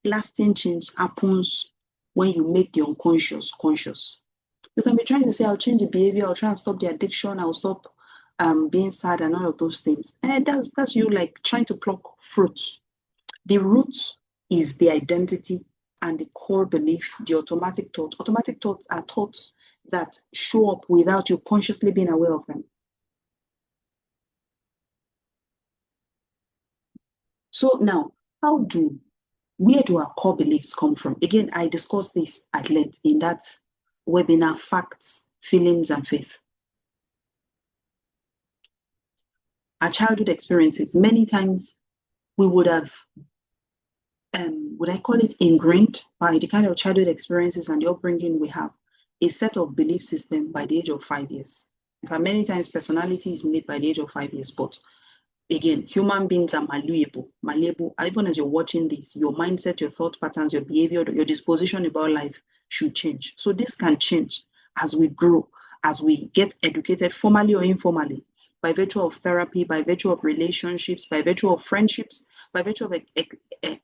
Lasting change happens when you make the unconscious conscious. You can be trying to say, I'll change the behavior, I'll try and stop the addiction, I'll stop being sad and all of those things. And that's you like trying to pluck fruits. The root is the identity and the core belief, the automatic thought. Automatic thoughts are thoughts that show up without you consciously being aware of them. So now, where do our core beliefs come from? Again, I discussed this at length in that webinar, Facts, Feelings, and Faith. Our childhood experiences, many times we would have, would I call it ingrained by the kind of childhood experiences and the upbringing we have, a set of belief system by the age of 5 years. In fact, many times personality is made by the age of 5 years, but again, human beings are malleable. Even as you're watching this, your mindset, your thought patterns, your behavior, your disposition about life should change. So this can change as we grow, as we get educated formally or informally, by virtue of therapy, by virtue of relationships, by virtue of friendships, by virtue of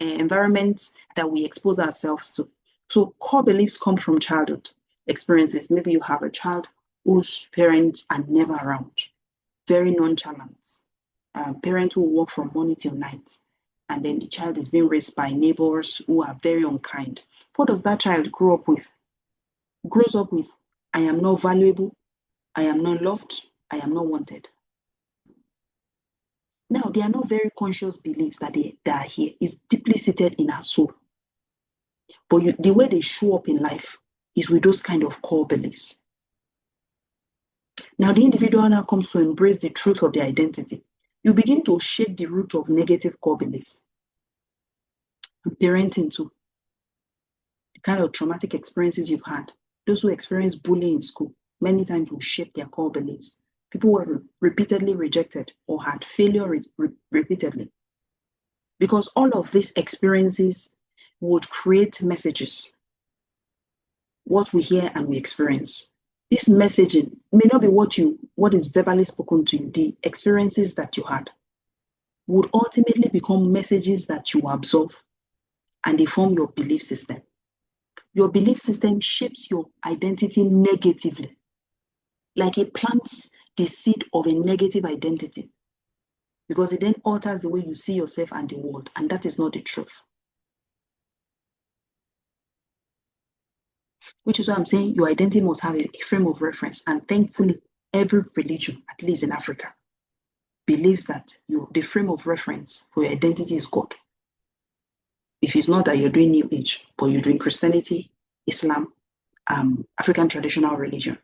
environments that we expose ourselves to. So core beliefs come from childhood experiences. Maybe you have a child whose parents are never around, very nonchalant. Parents who work from morning till night, and then the child is being raised by neighbors who are very unkind. What does that child grow up with? Grows up with, I am not valuable, I am not loved, I am not wanted. Now, they are not very conscious beliefs that are here. It's deeply seated in our soul. But the way they show up in life is with those kind of core beliefs. Now, the individual now comes to embrace the truth of their identity. You begin to shake the root of negative core beliefs. And parenting too. The kind of traumatic experiences you've had. Those who experience bullying in school, many times will shape their core beliefs. People were repeatedly rejected or had failure repeatedly. Because all of these experiences would create messages. What we hear and we experience. This messaging may not be what is verbally spoken to you. The experiences that you had would ultimately become messages that you absorb, and they form your belief system. Your belief system shapes your identity negatively, like it plants the seed of a negative identity, because it then alters the way you see yourself and the world, and that is not the truth. which is why I'm saying your identity must have a frame of reference. And thankfully, every religion, at least in Africa, believes that the frame of reference for your identity is God. If it's not that you're doing New Age, but you're doing Christianity, Islam, African traditional religion.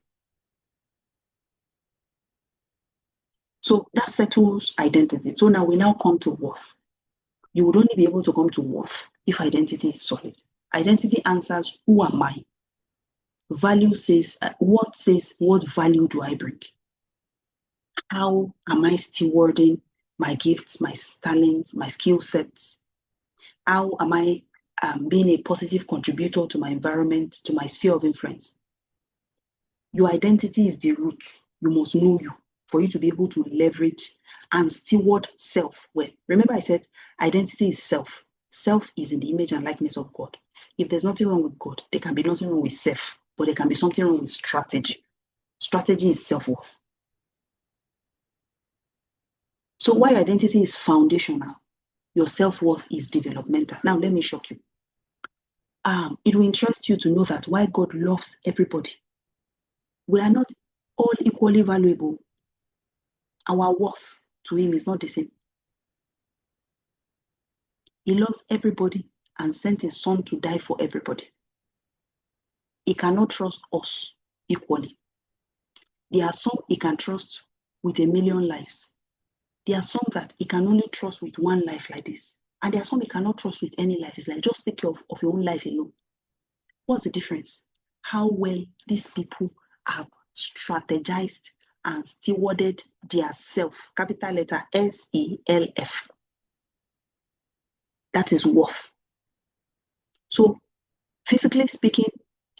So that settles identity. So now we now come to worth. You would only be able to come to worth if identity is solid. Identity answers, who am I? Value says, what value do I bring? How am I stewarding my gifts, my talents, my skill sets? How am I being a positive contributor to my environment, to my sphere of influence? Your identity is the root. You must know you for you to be able to leverage and steward self well. Remember I said identity is self. Self is in the image and likeness of God. If there's nothing wrong with God, there can be nothing wrong with self, but there can be something wrong with strategy. Strategy is self-worth. So why identity is foundational, your self-worth is developmental. Now let me shock you. It will interest you to know that why God loves everybody. We are not all equally valuable. Our worth to him is not the same. He loves everybody and sent his son to die for everybody. He cannot trust us equally. There are some he can trust with 1 million lives. There are some that he can only trust with one life like this. And there are some he cannot trust with any life. It's like, just take care of your own life alone. What's the difference? How well these people have strategized and stewarded their self, capital letter SELF. That is worth. So physically speaking,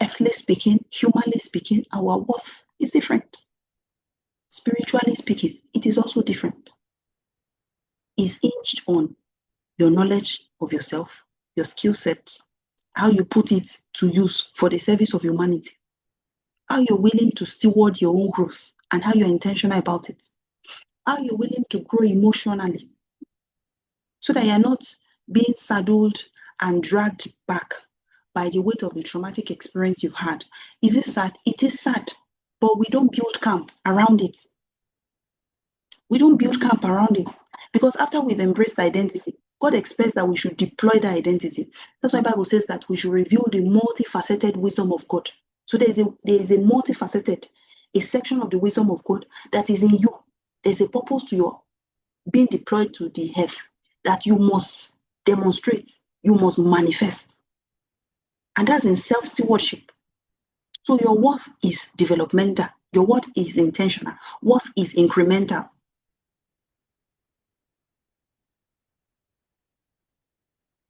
earthly speaking, humanly speaking, our worth is different. Spiritually speaking, it is also different. It's hinged on your knowledge of yourself, your skill set, how you put it to use for the service of humanity, how you're willing to steward your own growth and how you're intentional about it, how you're willing to grow emotionally so that you're not being saddled and dragged back by the weight of the traumatic experience you've had. Is it sad? It is sad, but we don't build camp around it. We don't build camp around it because after we've embraced identity, God expects that we should deploy that identity. That's why the Bible says that we should reveal the multifaceted wisdom of God. So there is a multifaceted, a section of the wisdom of God that is in you. There's a purpose to your being deployed to the earth that you must demonstrate, you must manifest. And that's in self-stewardship. So your worth is developmental. Your worth is intentional. Worth is incremental.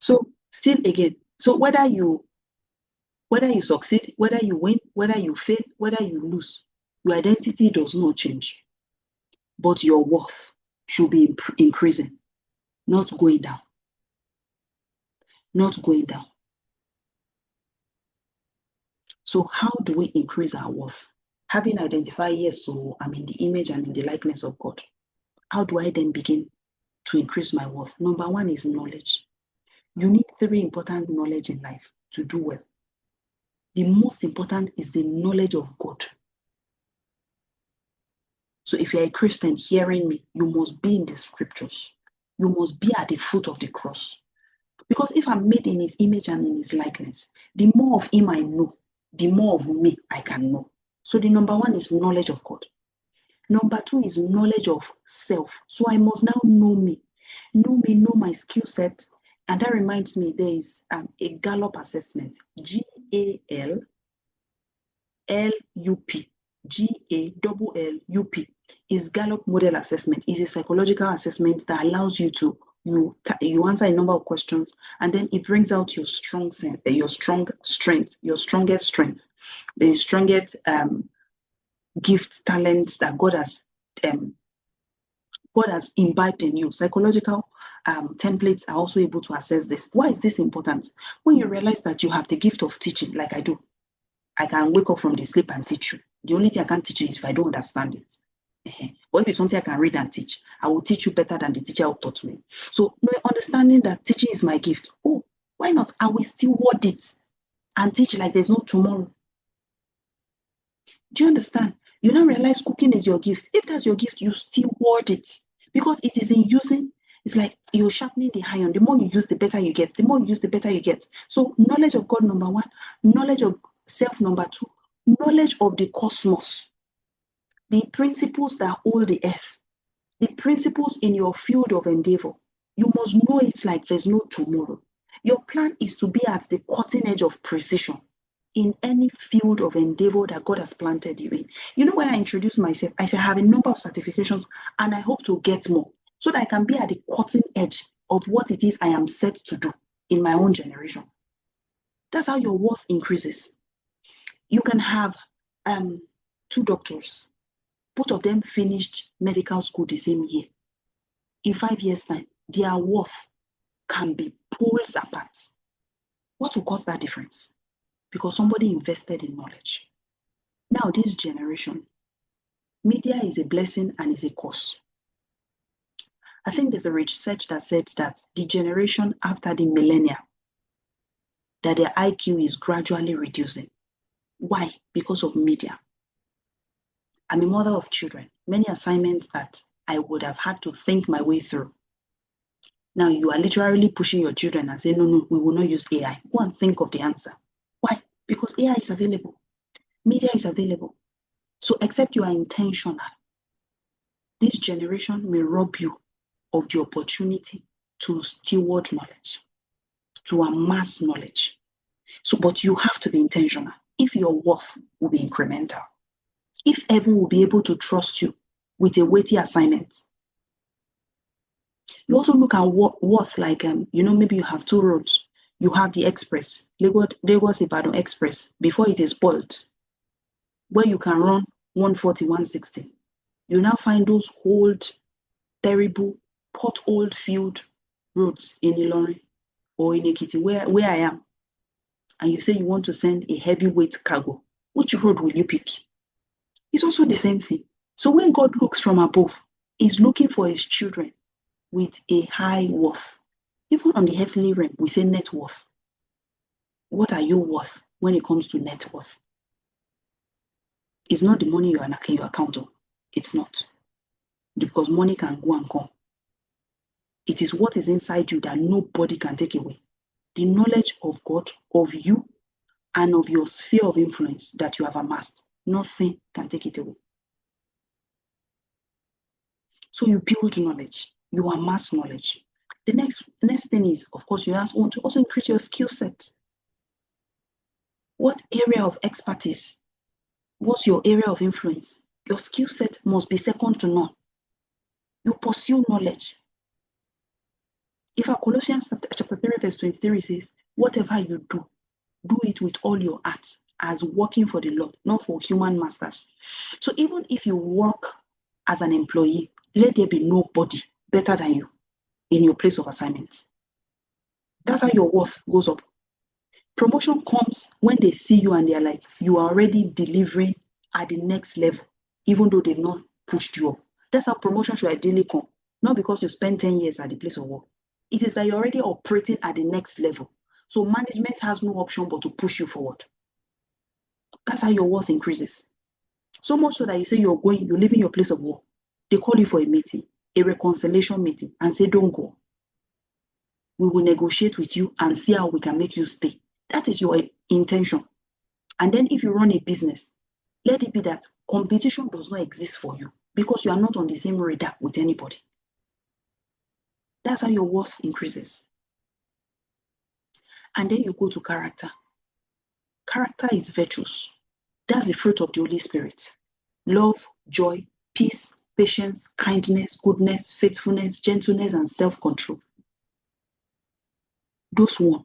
So still again, so whether you succeed, whether you win, whether you fail, whether you lose, your identity does not change. But your worth should be increasing, not going down. Not going down. So how do we increase our worth? Having identified, yes, so I'm in the image and in the likeness of God. How do I then begin to increase my worth? Number one is knowledge. You need 3 important knowledge in life to do well. The most important is the knowledge of God. So if you're a Christian hearing me, you must be in the scriptures. You must be at the foot of the cross. Because if I'm made in his image and in his likeness, the more of him I know, the more of me I can know. So the number one is knowledge of God. Number 2 is knowledge of self. So I must now know me, know my skill set. And that reminds me, there is a Gallup assessment, GALLUP, GALLUP is Gallup model assessment. It's a psychological assessment that allows you to you answer a number of questions, and then it brings out your strongest strength, the strongest gift, talents that God has imbibed in you. Psychological templates are also able to assess this. Why is this important? When you realize that you have the gift of teaching, like I do, I can wake up from the sleep and teach you. The only thing I can't teach you is if I don't understand it. But if it's something I can read and teach, I will teach you better than the teacher who taught me. So understanding that teaching is my gift. Oh, why not? I will still word it and teach like there's no tomorrow. Do you understand? You now realize cooking is your gift. If that's your gift, you still ward it because it is in using. It's like you're sharpening the iron. The more you use, the better you get. The more you use, the better you get. So knowledge of God, number one. Knowledge of self, number two. Knowledge of the cosmos. The principles that hold the earth. The principles in your field of endeavor. You must know it like there's no tomorrow. Your plan is to be at the cutting edge of precision in any field of endeavor that God has planted you in. You know, when I introduced myself, I said I have a number of certifications and I hope to get more so that I can be at the cutting edge of what it is I am set to do in my own generation. That's how your worth increases. You can have two doctors. Both of them finished medical school the same year. In 5 years' time, their worth can be poles apart. What will cause that difference? Because somebody invested in knowledge. Now, this generation, media is a blessing and is a curse. I think there's a research that said that the generation after the millennia, that their IQ is gradually reducing. Why? Because of media. I'm a mother of children. Many assignments that I would have had to think my way through. Now you are literally pushing your children and saying, no, we will not use AI. Go and think of the answer. Why? Because AI is available. Media is available. So except you are intentional, this generation may rob you of the opportunity to steward knowledge, to amass knowledge. So, but you have to be intentional. If your worth will be incremental, if heaven will be able to trust you with a weighty assignment. You also look at worth like, maybe you have two roads. You have the express, Lagos-Ibadan express, before it is spoiled, where you can run 140, 160. You now find those old, terrible, pothole filled roads in Ilorin or in Ekiti, where I am. And you say you want to send a heavyweight cargo. Which road will you pick? It's also the same thing. So when God looks from above, He's looking for His children with a high worth. Even on the earthly realm, we say net worth. What are you worth when it comes to net worth? It's not the money you are in your account. It's not. Because money can go and come. It is what is inside you that nobody can take away. The knowledge of God, of you, and of your sphere of influence that you have amassed. Nothing can take it away. So you build knowledge. You amass knowledge. The next thing is, of course, you want to also increase your skill set. What area of expertise? What's your area of influence? Your skill set must be second to none. You pursue knowledge. If Colossians chapter 3 verse 23 says, whatever you do it with all your heart as working for the Lord, not for human masters. So even if you work as an employee, let there be nobody better than you in your place of assignment. That's how your worth goes up. Promotion comes when they see you and they're like, you are already delivering at the next level, even though they've not pushed you up. That's how promotion should ideally come. Not because you spent 10 years at the place of work. It is that you're already operating at the next level. So management has no option but to push you forward. That's how your worth increases. So much so that you say you're leaving your place of work. They call you for a meeting, a reconciliation meeting, and say, don't go. We will negotiate with you and see how we can make you stay. That is your intention. And then if you run a business, let it be that competition does not exist for you because you are not on the same radar with anybody. That's how your worth increases. And then you go to character. Character is virtues. That's the fruit of the Holy Spirit. Love, joy, peace, patience, kindness, goodness, faithfulness, gentleness, and self-control. Those ones,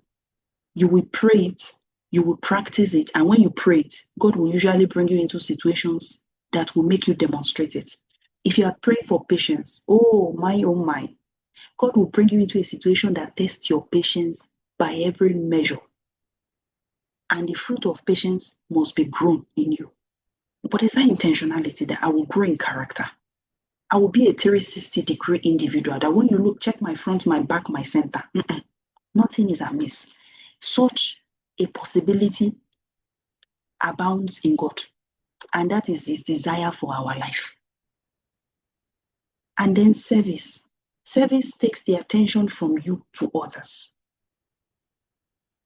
you will pray it, you will practice it, and when you pray it, God will usually bring you into situations that will make you demonstrate it. If you are praying for patience, oh my, God will bring you into a situation that tests your patience by every measure. And the fruit of patience must be grown in you. But it's that intentionality that I will grow in character. I will be a 360-degree individual that when you look, check my front, my back, my center. Nothing is amiss. Such a possibility abounds in God. And that is his desire for our life. And then service. Service takes the attention from you to others.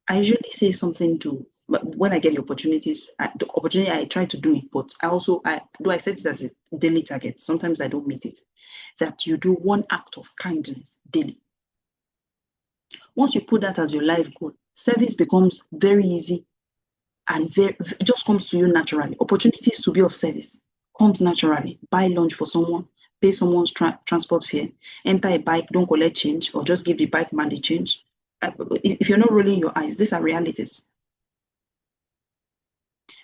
I usually say something when I get the opportunities, I try to do it, but I set it as a daily target. Sometimes I don't meet it. That you do one act of kindness daily. Once you put that as your life goal, service becomes very easy and it just comes to you naturally. Opportunities to be of service comes naturally. Buy lunch for someone, pay someone's transport fare, enter a bike, don't collect change, or just give the bike man the change. If you're not rolling your eyes, these are realities.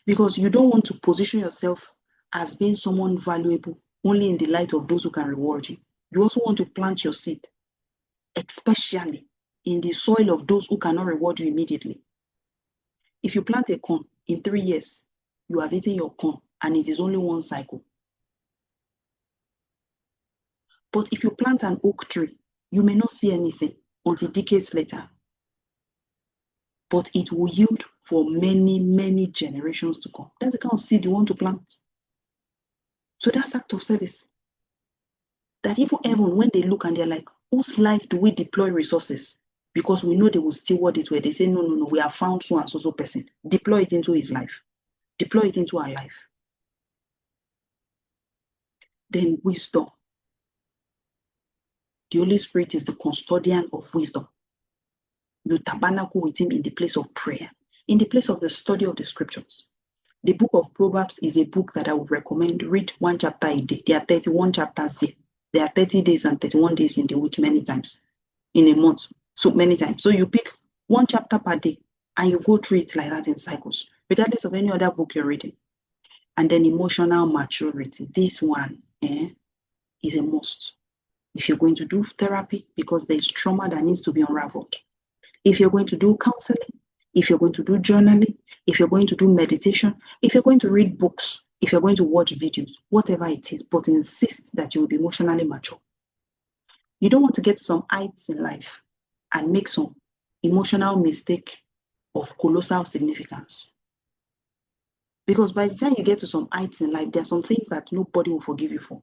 Because you don't want to position yourself as being someone valuable only in the light of those who can reward you. You also want to plant your seed, especially in the soil of those who cannot reward you immediately. If you plant a corn, in 3 years, you have eaten your corn and it is only one cycle. But if you plant an oak tree, you may not see anything until decades later. But it will yield for many, many generations to come. That's the kind of seed you want to plant. So that's act of service. That even heaven, when they look and they're like, whose life do we deploy resources? Because we know they will steward it where they say, no, we have found so and so person. Deploy it into his life. Deploy it into our life. Then wisdom. The Holy Spirit is the custodian of wisdom. You tabernacle with him in the place of prayer, in the place of the study of the scriptures. The book of Proverbs is a book that I would recommend. Read 1 chapter a day. There are 31 chapters there. There are 30 days and 31 days in the week, many times. In a month, so many times. So you pick 1 chapter per day and you go through it like that in cycles, regardless of any other book you're reading. And then emotional maturity. This one is a must. If you're going to do therapy, because there's trauma that needs to be unraveled. If you're going to do counseling, if you're going to do journaling, if you're going to do meditation, if you're going to read books, if you're going to watch videos, whatever it is, but insist that you will be emotionally mature. You don't want to get to some heights in life and make some emotional mistake of colossal significance. Because by the time you get to some heights in life, there are some things that nobody will forgive you for.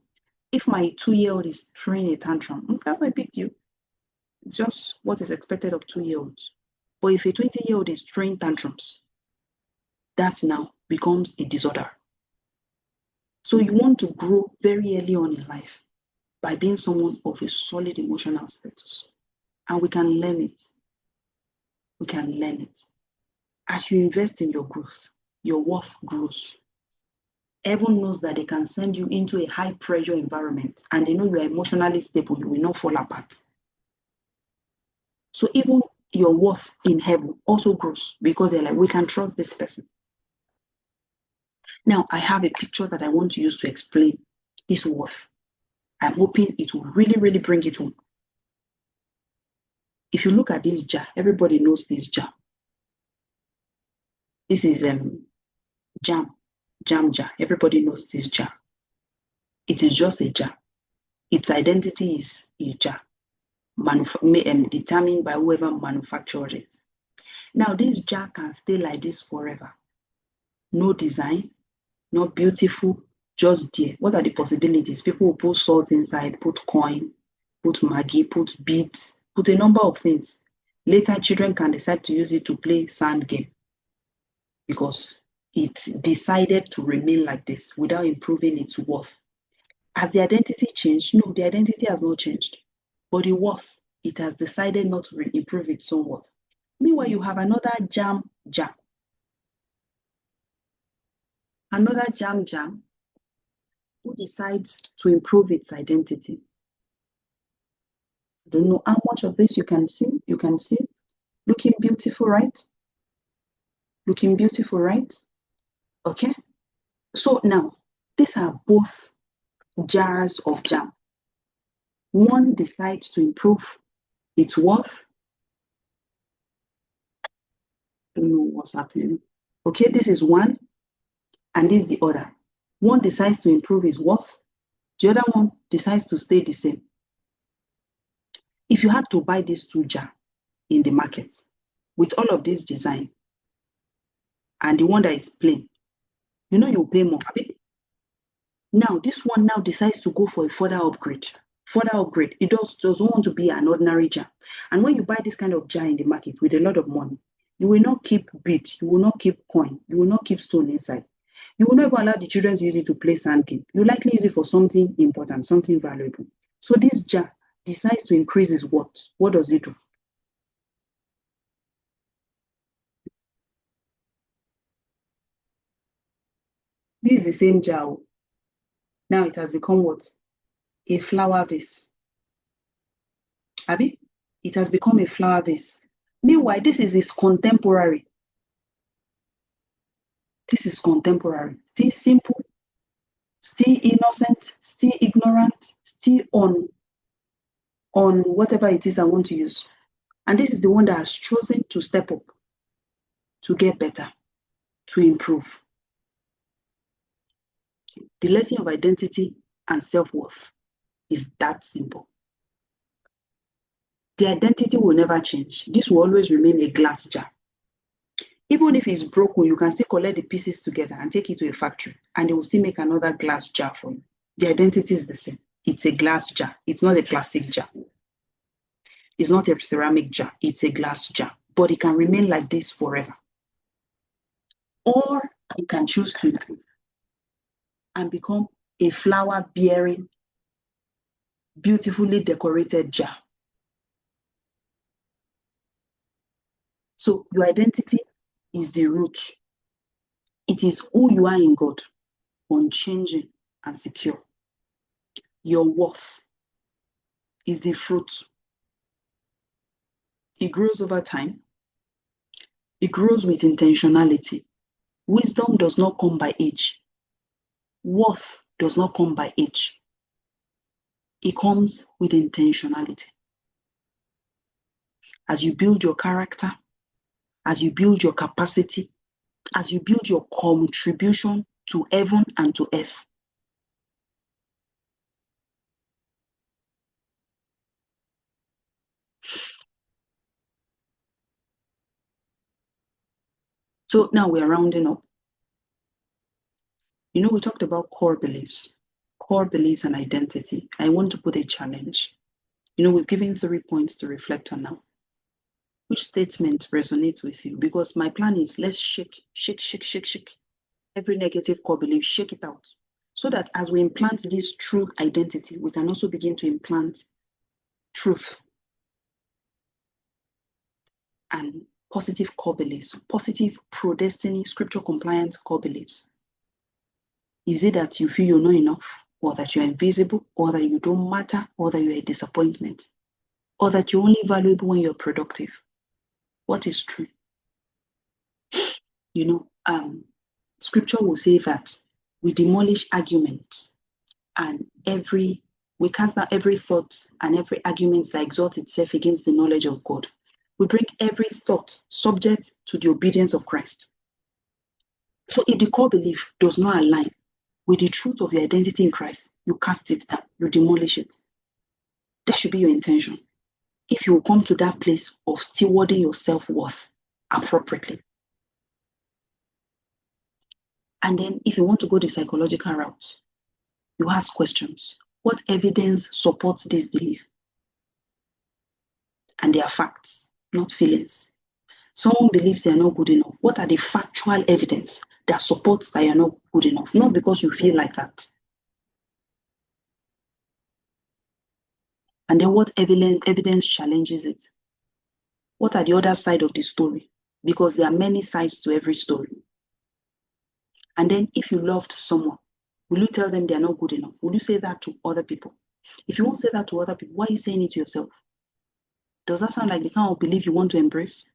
If my 2-year-old is throwing a tantrum, that's I picked you. It's just what is expected of 2-year-olds. But if a 20-year-old is throwing tantrums, that now becomes a disorder. So you want to grow very early on in life by being someone of a solid emotional status. And we can learn it. We can learn it. As you invest in your growth, your worth grows. Everyone knows that they can send you into a high pressure environment and they know you are emotionally stable, you will not fall apart. So even your worth in heaven also grows because they're like, we can trust this person. Now, I have a picture that I want to use to explain this worth. I'm hoping it will really, really bring it home. If you look at this jar, everybody knows this jar. This is jam jar. Everybody knows this jar. It is just a jar. Its identity is a jar, determined by whoever manufactured it. Now, this jar can stay like this forever. No design, not beautiful, just there. What are the possibilities? People will put salt inside, put coin, put Maggi, put beads, put a number of things. Later, children can decide to use it to play sand game because it decided to remain like this without improving its worth. Has the identity changed? No, the identity has not changed. But the worth, it has decided not to improve its own worth. Meanwhile, you have another jam jar. Another jam who decides to improve its identity. I don't know how much of this you can see. You can see. Looking beautiful, right? Looking beautiful, right? Okay. So now, these are both jars of jam. One decides to improve its worth. I don't know what's happening. Okay, this is one, and this is the other. One decides to improve his worth. The other one decides to stay the same. If you had to buy these two jars in the market with all of this design and the one that is plain, you know you pay more. Now, this one now decides to go for a further upgrade. It doesn't want to be an ordinary jar. And when you buy this kind of jar in the market with a lot of money, you will not keep bead, you will not keep coin, you will not keep stone inside. You will never allow the children to use it to play sand game. You likely use it for something important, something valuable. So this jar decides to increase its worth. What does it do? This is the same jar. Now it has become what? A flower vase. Abi? It has become a flower vase. Meanwhile, this is his contemporary. This is contemporary. Still simple, still innocent, still ignorant, still on whatever it is I want to use. And this is the one that has chosen to step up, to get better, to improve. The lesson of identity and self-worth is that simple. The identity will never change. This will always remain a glass jar. Even if it's broken, you can still collect the pieces together and take it to a factory, and they will still make another glass jar for you. The identity is the same. It's a glass jar. It's not a plastic jar. It's not a ceramic jar. It's a glass jar. But it can remain like this forever. Or you can choose to improve and become a flower-bearing, beautifully decorated jar. So your identity is the root. It is who you are in God, unchanging and secure. Your worth is the fruit. It grows over time. It grows with intentionality. Wisdom does not come by age. Worth does not come by age. It comes with intentionality. As you build your character, as you build your capacity, as you build your contribution to heaven and to earth. So now we're rounding up. You know, we talked about core beliefs and identity. I want to put a challenge. You know, we've given 3 points to reflect on now. Which statement resonates with you? Because my plan is let's shake every negative core belief, shake it out. So that as we implant this true identity, we can also begin to implant truth and positive core beliefs, positive pro-destiny, scripture-compliant core beliefs. Is it that you feel you're not enough, or that you're invisible, or that you don't matter, or that you're a disappointment, or that you're only valuable when you're productive? What is true? You know, scripture will say that we demolish arguments and we cast out every thought and every argument that exalts itself against the knowledge of God. We bring every thought subject to the obedience of Christ. So if the core belief does not align with the truth of your identity in Christ, you cast it down, you demolish it. That should be your intention. If you come to that place of stewarding your self-worth appropriately. And then if you want to go the psychological route, you ask questions. What evidence supports this belief? And they are facts, not feelings. Someone believes they are not good enough. What are the factual evidence that supports that you are not good enough? Not because you feel like that. And then what evidence challenges it? What are the other side of the story? Because there are many sides to every story. And then if you loved someone, will you tell them they are not good enough? Will you say that to other people? If you won't say that to other people, why are you saying it to yourself? Does that sound like the kind of belief you want to embrace?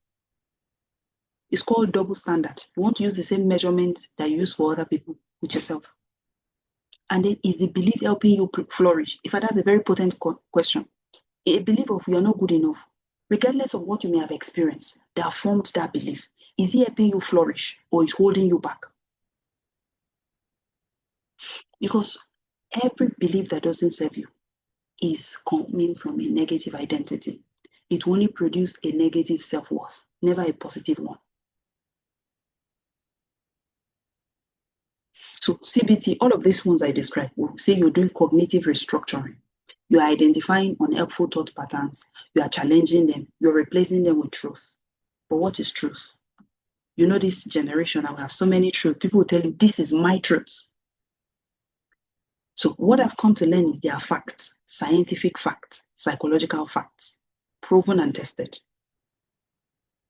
It's called double standard. You want to use the same measurement that you use for other people with yourself. And then is the belief helping you flourish? In fact, that's a very potent question. A belief of you are not good enough, regardless of what you may have experienced, that formed that belief. Is it helping you flourish or is holding you back? Because every belief that doesn't serve you is coming from a negative identity. It will only produce a negative self-worth, never a positive one. So CBT, all of these ones I described, will say you're doing cognitive restructuring. You are identifying unhelpful thought patterns. You are challenging them. You're replacing them with truth. But what is truth? You know, this generation, I have so many truths. People will tell you, this is my truth. So what I've come to learn is there are facts, scientific facts, psychological facts, proven and tested.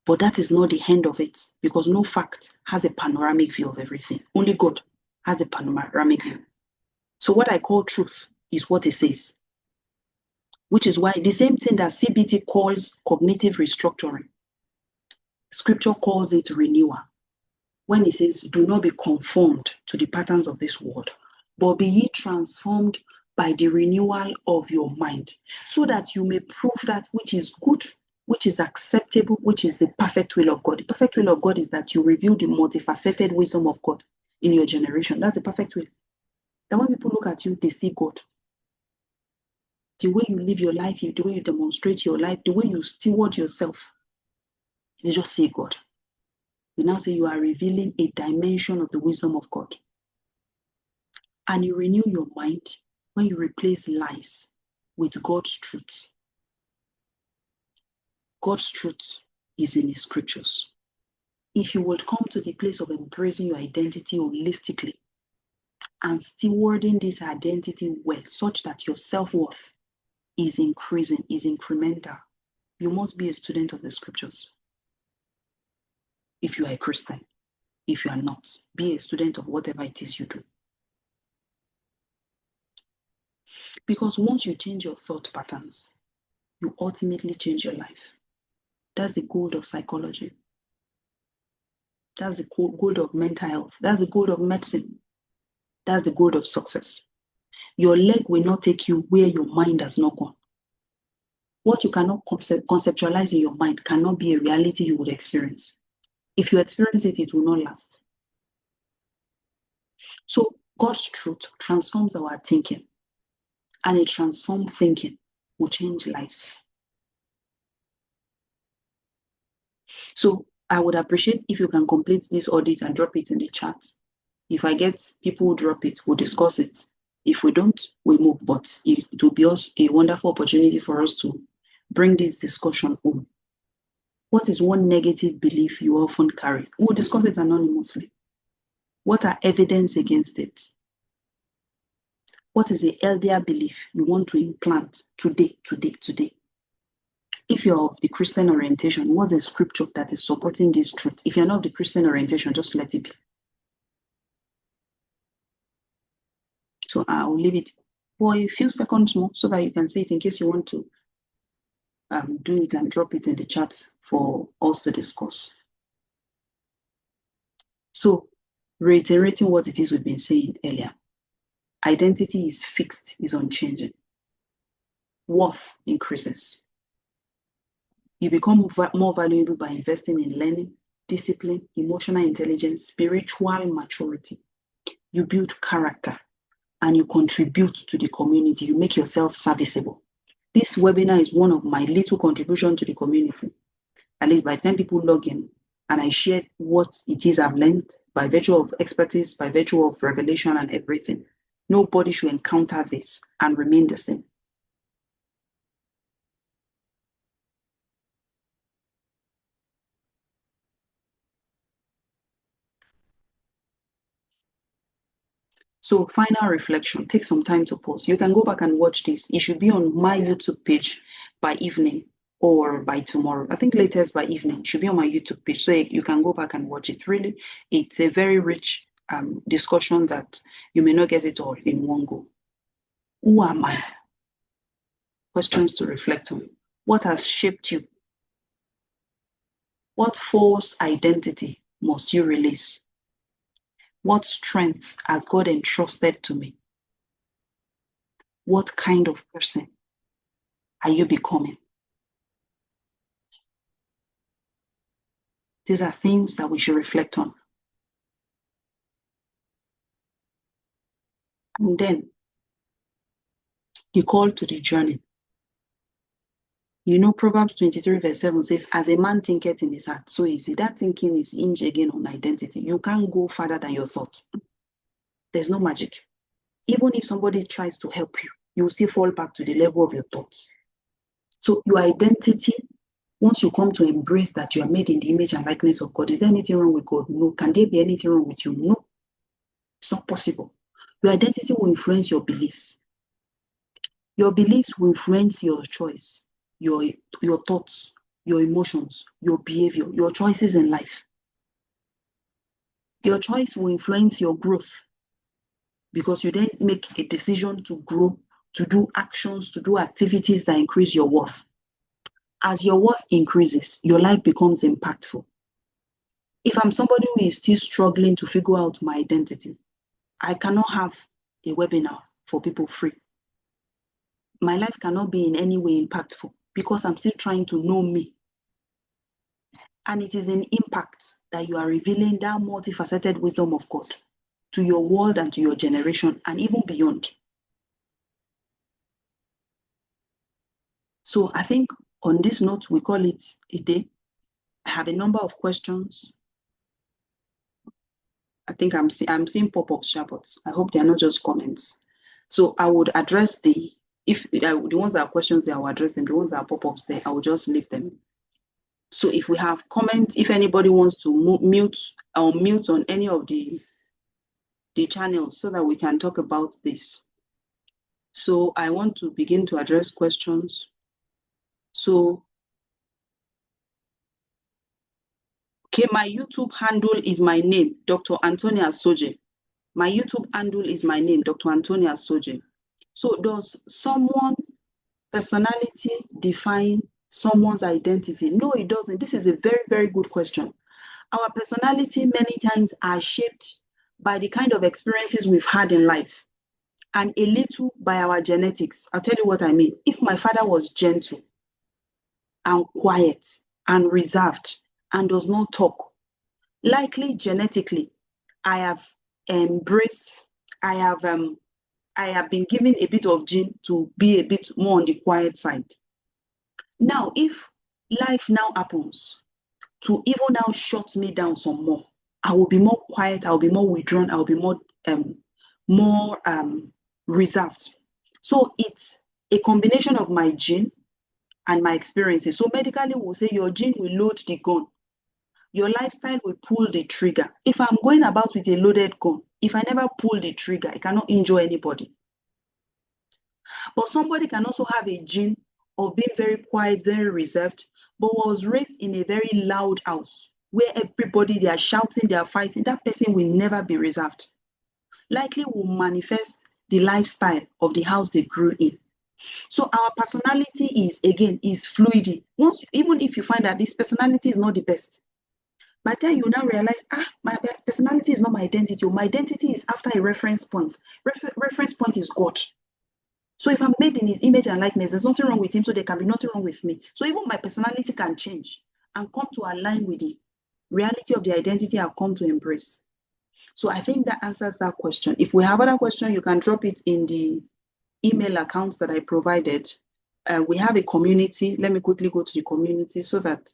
But that is not the end of it, because no fact has a panoramic view of everything. Only God has a panoramic view. So what I call truth is what it says, which is why the same thing that CBT calls cognitive restructuring, Scripture calls it renewal. When it says, do not be conformed to the patterns of this world, but be ye transformed by the renewal of your mind, so that you may prove that which is good, which is acceptable, which is the perfect will of God. The perfect will of God is that you reveal the multifaceted wisdom of God in your generation. That's the perfect will. That when people look at you, they see God. The way you live your life, the way you demonstrate your life, the way you steward yourself, they just see God. You now say you are revealing a dimension of the wisdom of God. And you renew your mind when you replace lies with God's truth. God's truth is in His scriptures. If you would come to the place of embracing your identity holistically and stewarding this identity well, such that your self-worth is increasing, is incremental, you must be a student of the scriptures. If you are a Christian, if you are not, be a student of whatever it is you do. Because once you change your thought patterns, you ultimately change your life. That's the goal of psychology. That's the goal of mental health. That's the goal of medicine. That's the goal of success. Your leg will not take you where your mind has not gone. What you cannot conceptualize in your mind cannot be a reality you would experience. If you experience it, it will not last. So God's truth transforms our thinking, and a transformed thinking will change lives. So I would appreciate if you can complete this audit and drop it in the chat. If I get people who drop it, we'll discuss it. If we don't, we move. But it will be also a wonderful opportunity for us to bring this discussion home. What is one negative belief you often carry? We'll discuss it anonymously. What are evidence against it? What is a healthier belief you want to implant today? If you're of the Christian orientation, what's a scripture that is supporting this truth? If you're not of the Christian orientation, just let it be. So I'll leave it for a few seconds more so that you can see it in case you want to do it and drop it in the chat for us to discuss. So reiterating what it is we've been saying earlier, identity is fixed, is unchanging. Worth increases. You become more valuable by investing in learning, discipline, emotional intelligence, spiritual maturity. You build character and you contribute to the community. You make yourself serviceable. This webinar is one of my little contributions to the community. At least by the time people log in and I share what it is I've learned by virtue of expertise, by virtue of revelation and everything, nobody should encounter this and remain the same. So final reflection, take some time to pause. You can go back and watch this. It should be on my YouTube page by evening or by tomorrow. I think latest by evening. It should be on my YouTube page. So you can go back and watch it. Really, it's a very rich discussion that you may not get it all in one go. Who am I? Questions to reflect on. What has shaped you? What false identity must you release? What strength has God entrusted to me? What kind of person are you becoming? These are things that we should reflect on. And then the call to the journey. You know, Proverbs 23 verse 7 says, as a man thinketh in his heart, so is it. That thinking is hinged again on identity. You can't go further than your thought. There's no magic. Even if somebody tries to help you, you will still fall back to the level of your thoughts. So your identity, once you come to embrace that you are made in the image and likeness of God, is there anything wrong with God? No. Can there be anything wrong with you? No. It's not possible. Your identity will influence your beliefs. Your beliefs will influence your choice, your thoughts, your emotions, your behavior, your choices in life. Your choice will influence your growth because you then make a decision to grow, to do actions, to do activities that increase your worth. As your worth increases, your life becomes impactful. If I'm somebody who is still struggling to figure out my identity, I cannot have a webinar for people free. My life cannot be in any way impactful because I'm still trying to know me. And it is in impact that you are revealing that multifaceted wisdom of God to your world and to your generation and even beyond. So I think on this note, we call it a day. I have a number of questions. I think I'm seeing pop-ups, but I hope they are not just comments. So I would address the ones that are questions there, I will address them. The ones that are pop-ups there, I will just leave them. So if we have comments, if anybody wants to mute on any of the channels so that we can talk about this. So I want to begin to address questions. So, okay, my YouTube handle is my name, Dr. Anthonia Soje. My YouTube handle is my name, Dr. Anthonia Soje. So does someone's personality define someone's identity? No, it doesn't. This is a very, very good question. Our personality many times are shaped by the kind of experiences we've had in life and a little by our genetics. I'll tell you what I mean. If my father was gentle and quiet and reserved and does not talk, likely genetically, I have embraced, I have been given a bit of gene to be a bit more on the quiet side. Now, if life now happens to even now shut me down some more, I will be more quiet, I'll be more withdrawn, I'll be more reserved. So it's a combination of my gene and my experiences. So medically, we'll say your gene will load the gun. Your lifestyle will pull the trigger. If I'm going about with a loaded gun, if I never pull the trigger, I cannot injure anybody. But somebody can also have a gene of being very quiet, very reserved, but was raised in a very loud house where everybody, they are shouting, they are fighting. That person will never be reserved. Likely will manifest the lifestyle of the house they grew in. So our personality is fluid. Even if you find that this personality is not the best, by the time you now realize, my personality is not my identity. My identity is after a reference point. Reference point is God. So if I'm made in his image and likeness, there's nothing wrong with him, so there can be nothing wrong with me. So even my personality can change and come to align with the reality of the identity I've come to embrace. So I think that answers that question. If we have other questions, you can drop it in the email accounts that I provided. We have a community. Let me quickly go to the community so that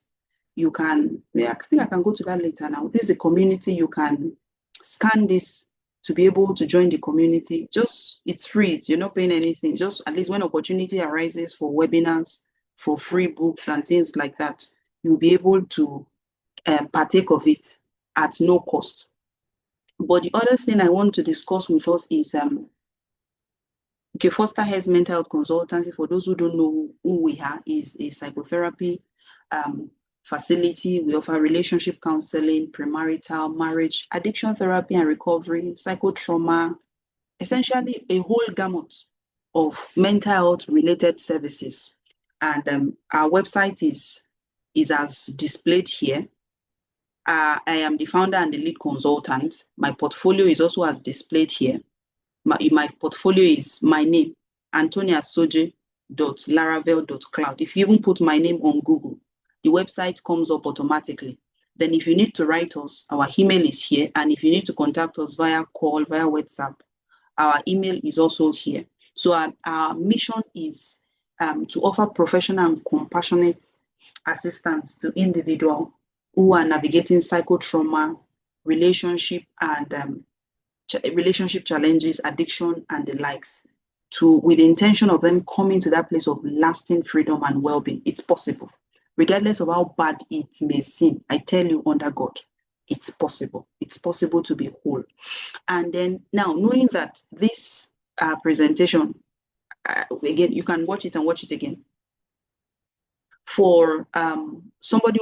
you can, I think I can go to that later now. This is a community. You can scan this to be able to join the community. It's free. You're not paying anything. Just at least when opportunity arises for webinars, for free books and things like that, you'll be able to partake of it at no cost. But the other thing I want to discuss with us is Foster Health Mental Health Consultancy, for those who don't know who we are, is a psychotherapy facility. We offer relationship counseling, premarital, marriage, addiction therapy and recovery, psychotrauma, essentially a whole gamut of mental health related services. And our website is as displayed here. I am the founder and the lead consultant. My portfolio is also as displayed here. My portfolio is my name, antoniasoje.laravel.cloud. If you even put my name on Google, the website comes up automatically. Then if you need to write us, our email is here. And if you need to contact us via call, via WhatsApp, our email is also here. So our mission is to offer professional and compassionate assistance to individuals who are navigating psychotrauma, relationship, and relationship challenges, addiction, and the likes, with the intention of them coming to that place of lasting freedom and well-being. It's possible. Regardless of how bad it may seem, I tell you, under God, it's possible. It's possible to be whole. And then now, knowing that this presentation, again, you can watch it and watch it again. For somebody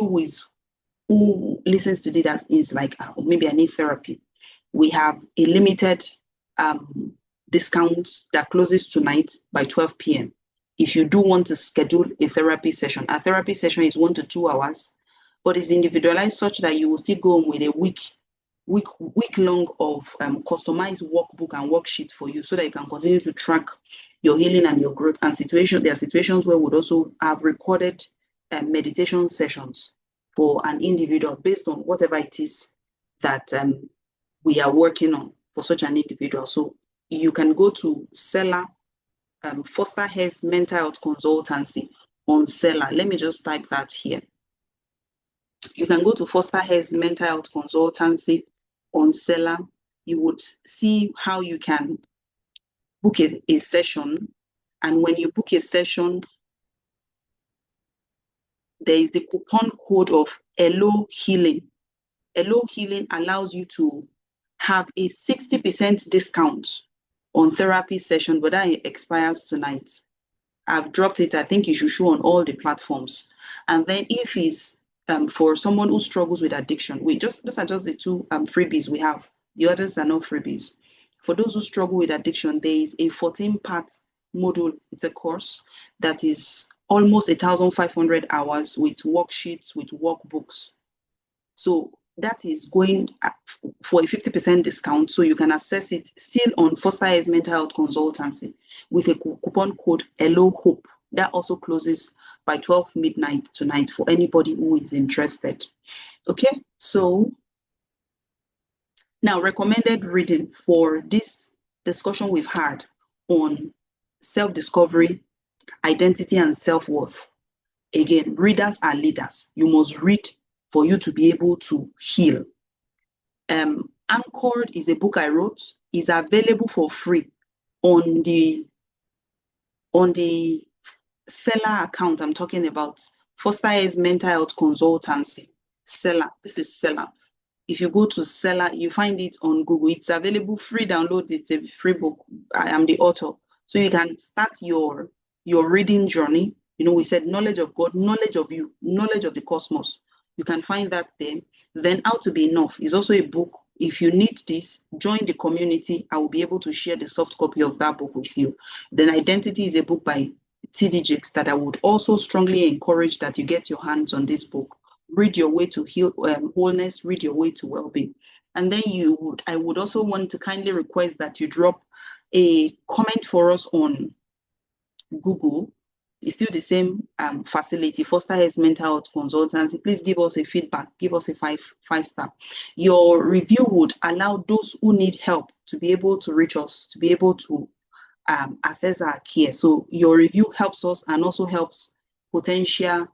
who listens to that is like, maybe I need therapy, we have a limited discount that closes tonight by 12 p.m. If you do want to schedule a therapy session is 1 to 2 hours, but it's individualized such that you will still go with a week long of customized workbook and worksheet for you, so that you can continue to track your healing and your growth. And there are situations where we would also have recorded meditation sessions for an individual based on whatever it is that we are working on for such an individual. So you can go to Seller, Foster Hess Mental Health Consultancy on Seller. Let me just type that here. You can go to Foster Hess Mental Health Consultancy on Seller. You would see how you can book a session. And when you book a session, there is the coupon code of Hello Healing. Hello Healing allows you to have a 60% discount on therapy session, but that expires tonight. I've dropped it. I think it should show on all the platforms. And then if it's for someone who struggles with addiction, those are just the two freebies we have. The others are not freebies. For those who struggle with addiction, there is a 14-part module. It's a course that is almost 1,500 hours with worksheets, with workbooks. So that is going for a 50% discount. So you can access it still on Foster Hess Mental Health Consultancy with a coupon code Hello Hope. That also closes by 12 midnight tonight for anybody who is interested. Okay, so now recommended reading for this discussion we've had on self-discovery, identity, and self-worth. Again, readers are leaders. You must read for you to be able to heal. Anchored is a book I wrote. Is available for free on the Seller account I'm talking about. Foster Hess Mental Health Consultancy. Seller. This is Seller. If you go to Seller, you find it on Google. It's available, free download. It's a free book. I am the author. So you can start your reading journey. You know, we said knowledge of God, knowledge of you, knowledge of the cosmos. You can find that there. Then How to Be Enough is also a book. If you need this, join the community. I will be able to share the soft copy of that book with you. Then Identity is a book by T.D. Jakes that I would also strongly encourage that you get your hands on this book. Read your way to wholeness, read your way to well-being. And then I would also want to kindly request that you drop a comment for us on Google. It's still the same facility, Foster Hess Mental Health Consultancy. Please give us a feedback, give us a five star. Your review would allow those who need help to be able to reach us, to be able to assess our care. So your review helps us and also helps potential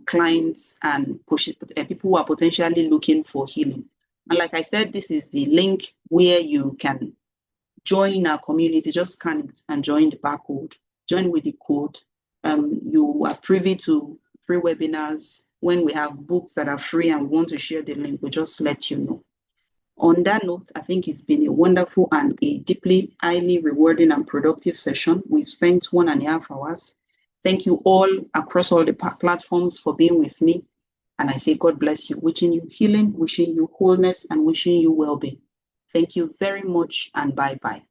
clients and people who are potentially looking for healing. And like I said, this is the link where you can join our community. Just scan it and join the barcode. Join with the code. You are privy to free webinars. When we have books that are free and we want to share the link, we just let you know. On that note, I think it's been a wonderful and a deeply, highly rewarding and productive session. We've spent 1.5 hours. Thank you all across all the platforms for being with me. And I say God bless you, wishing you healing, wishing you wholeness, and wishing you well-being. Thank you very much, and bye-bye.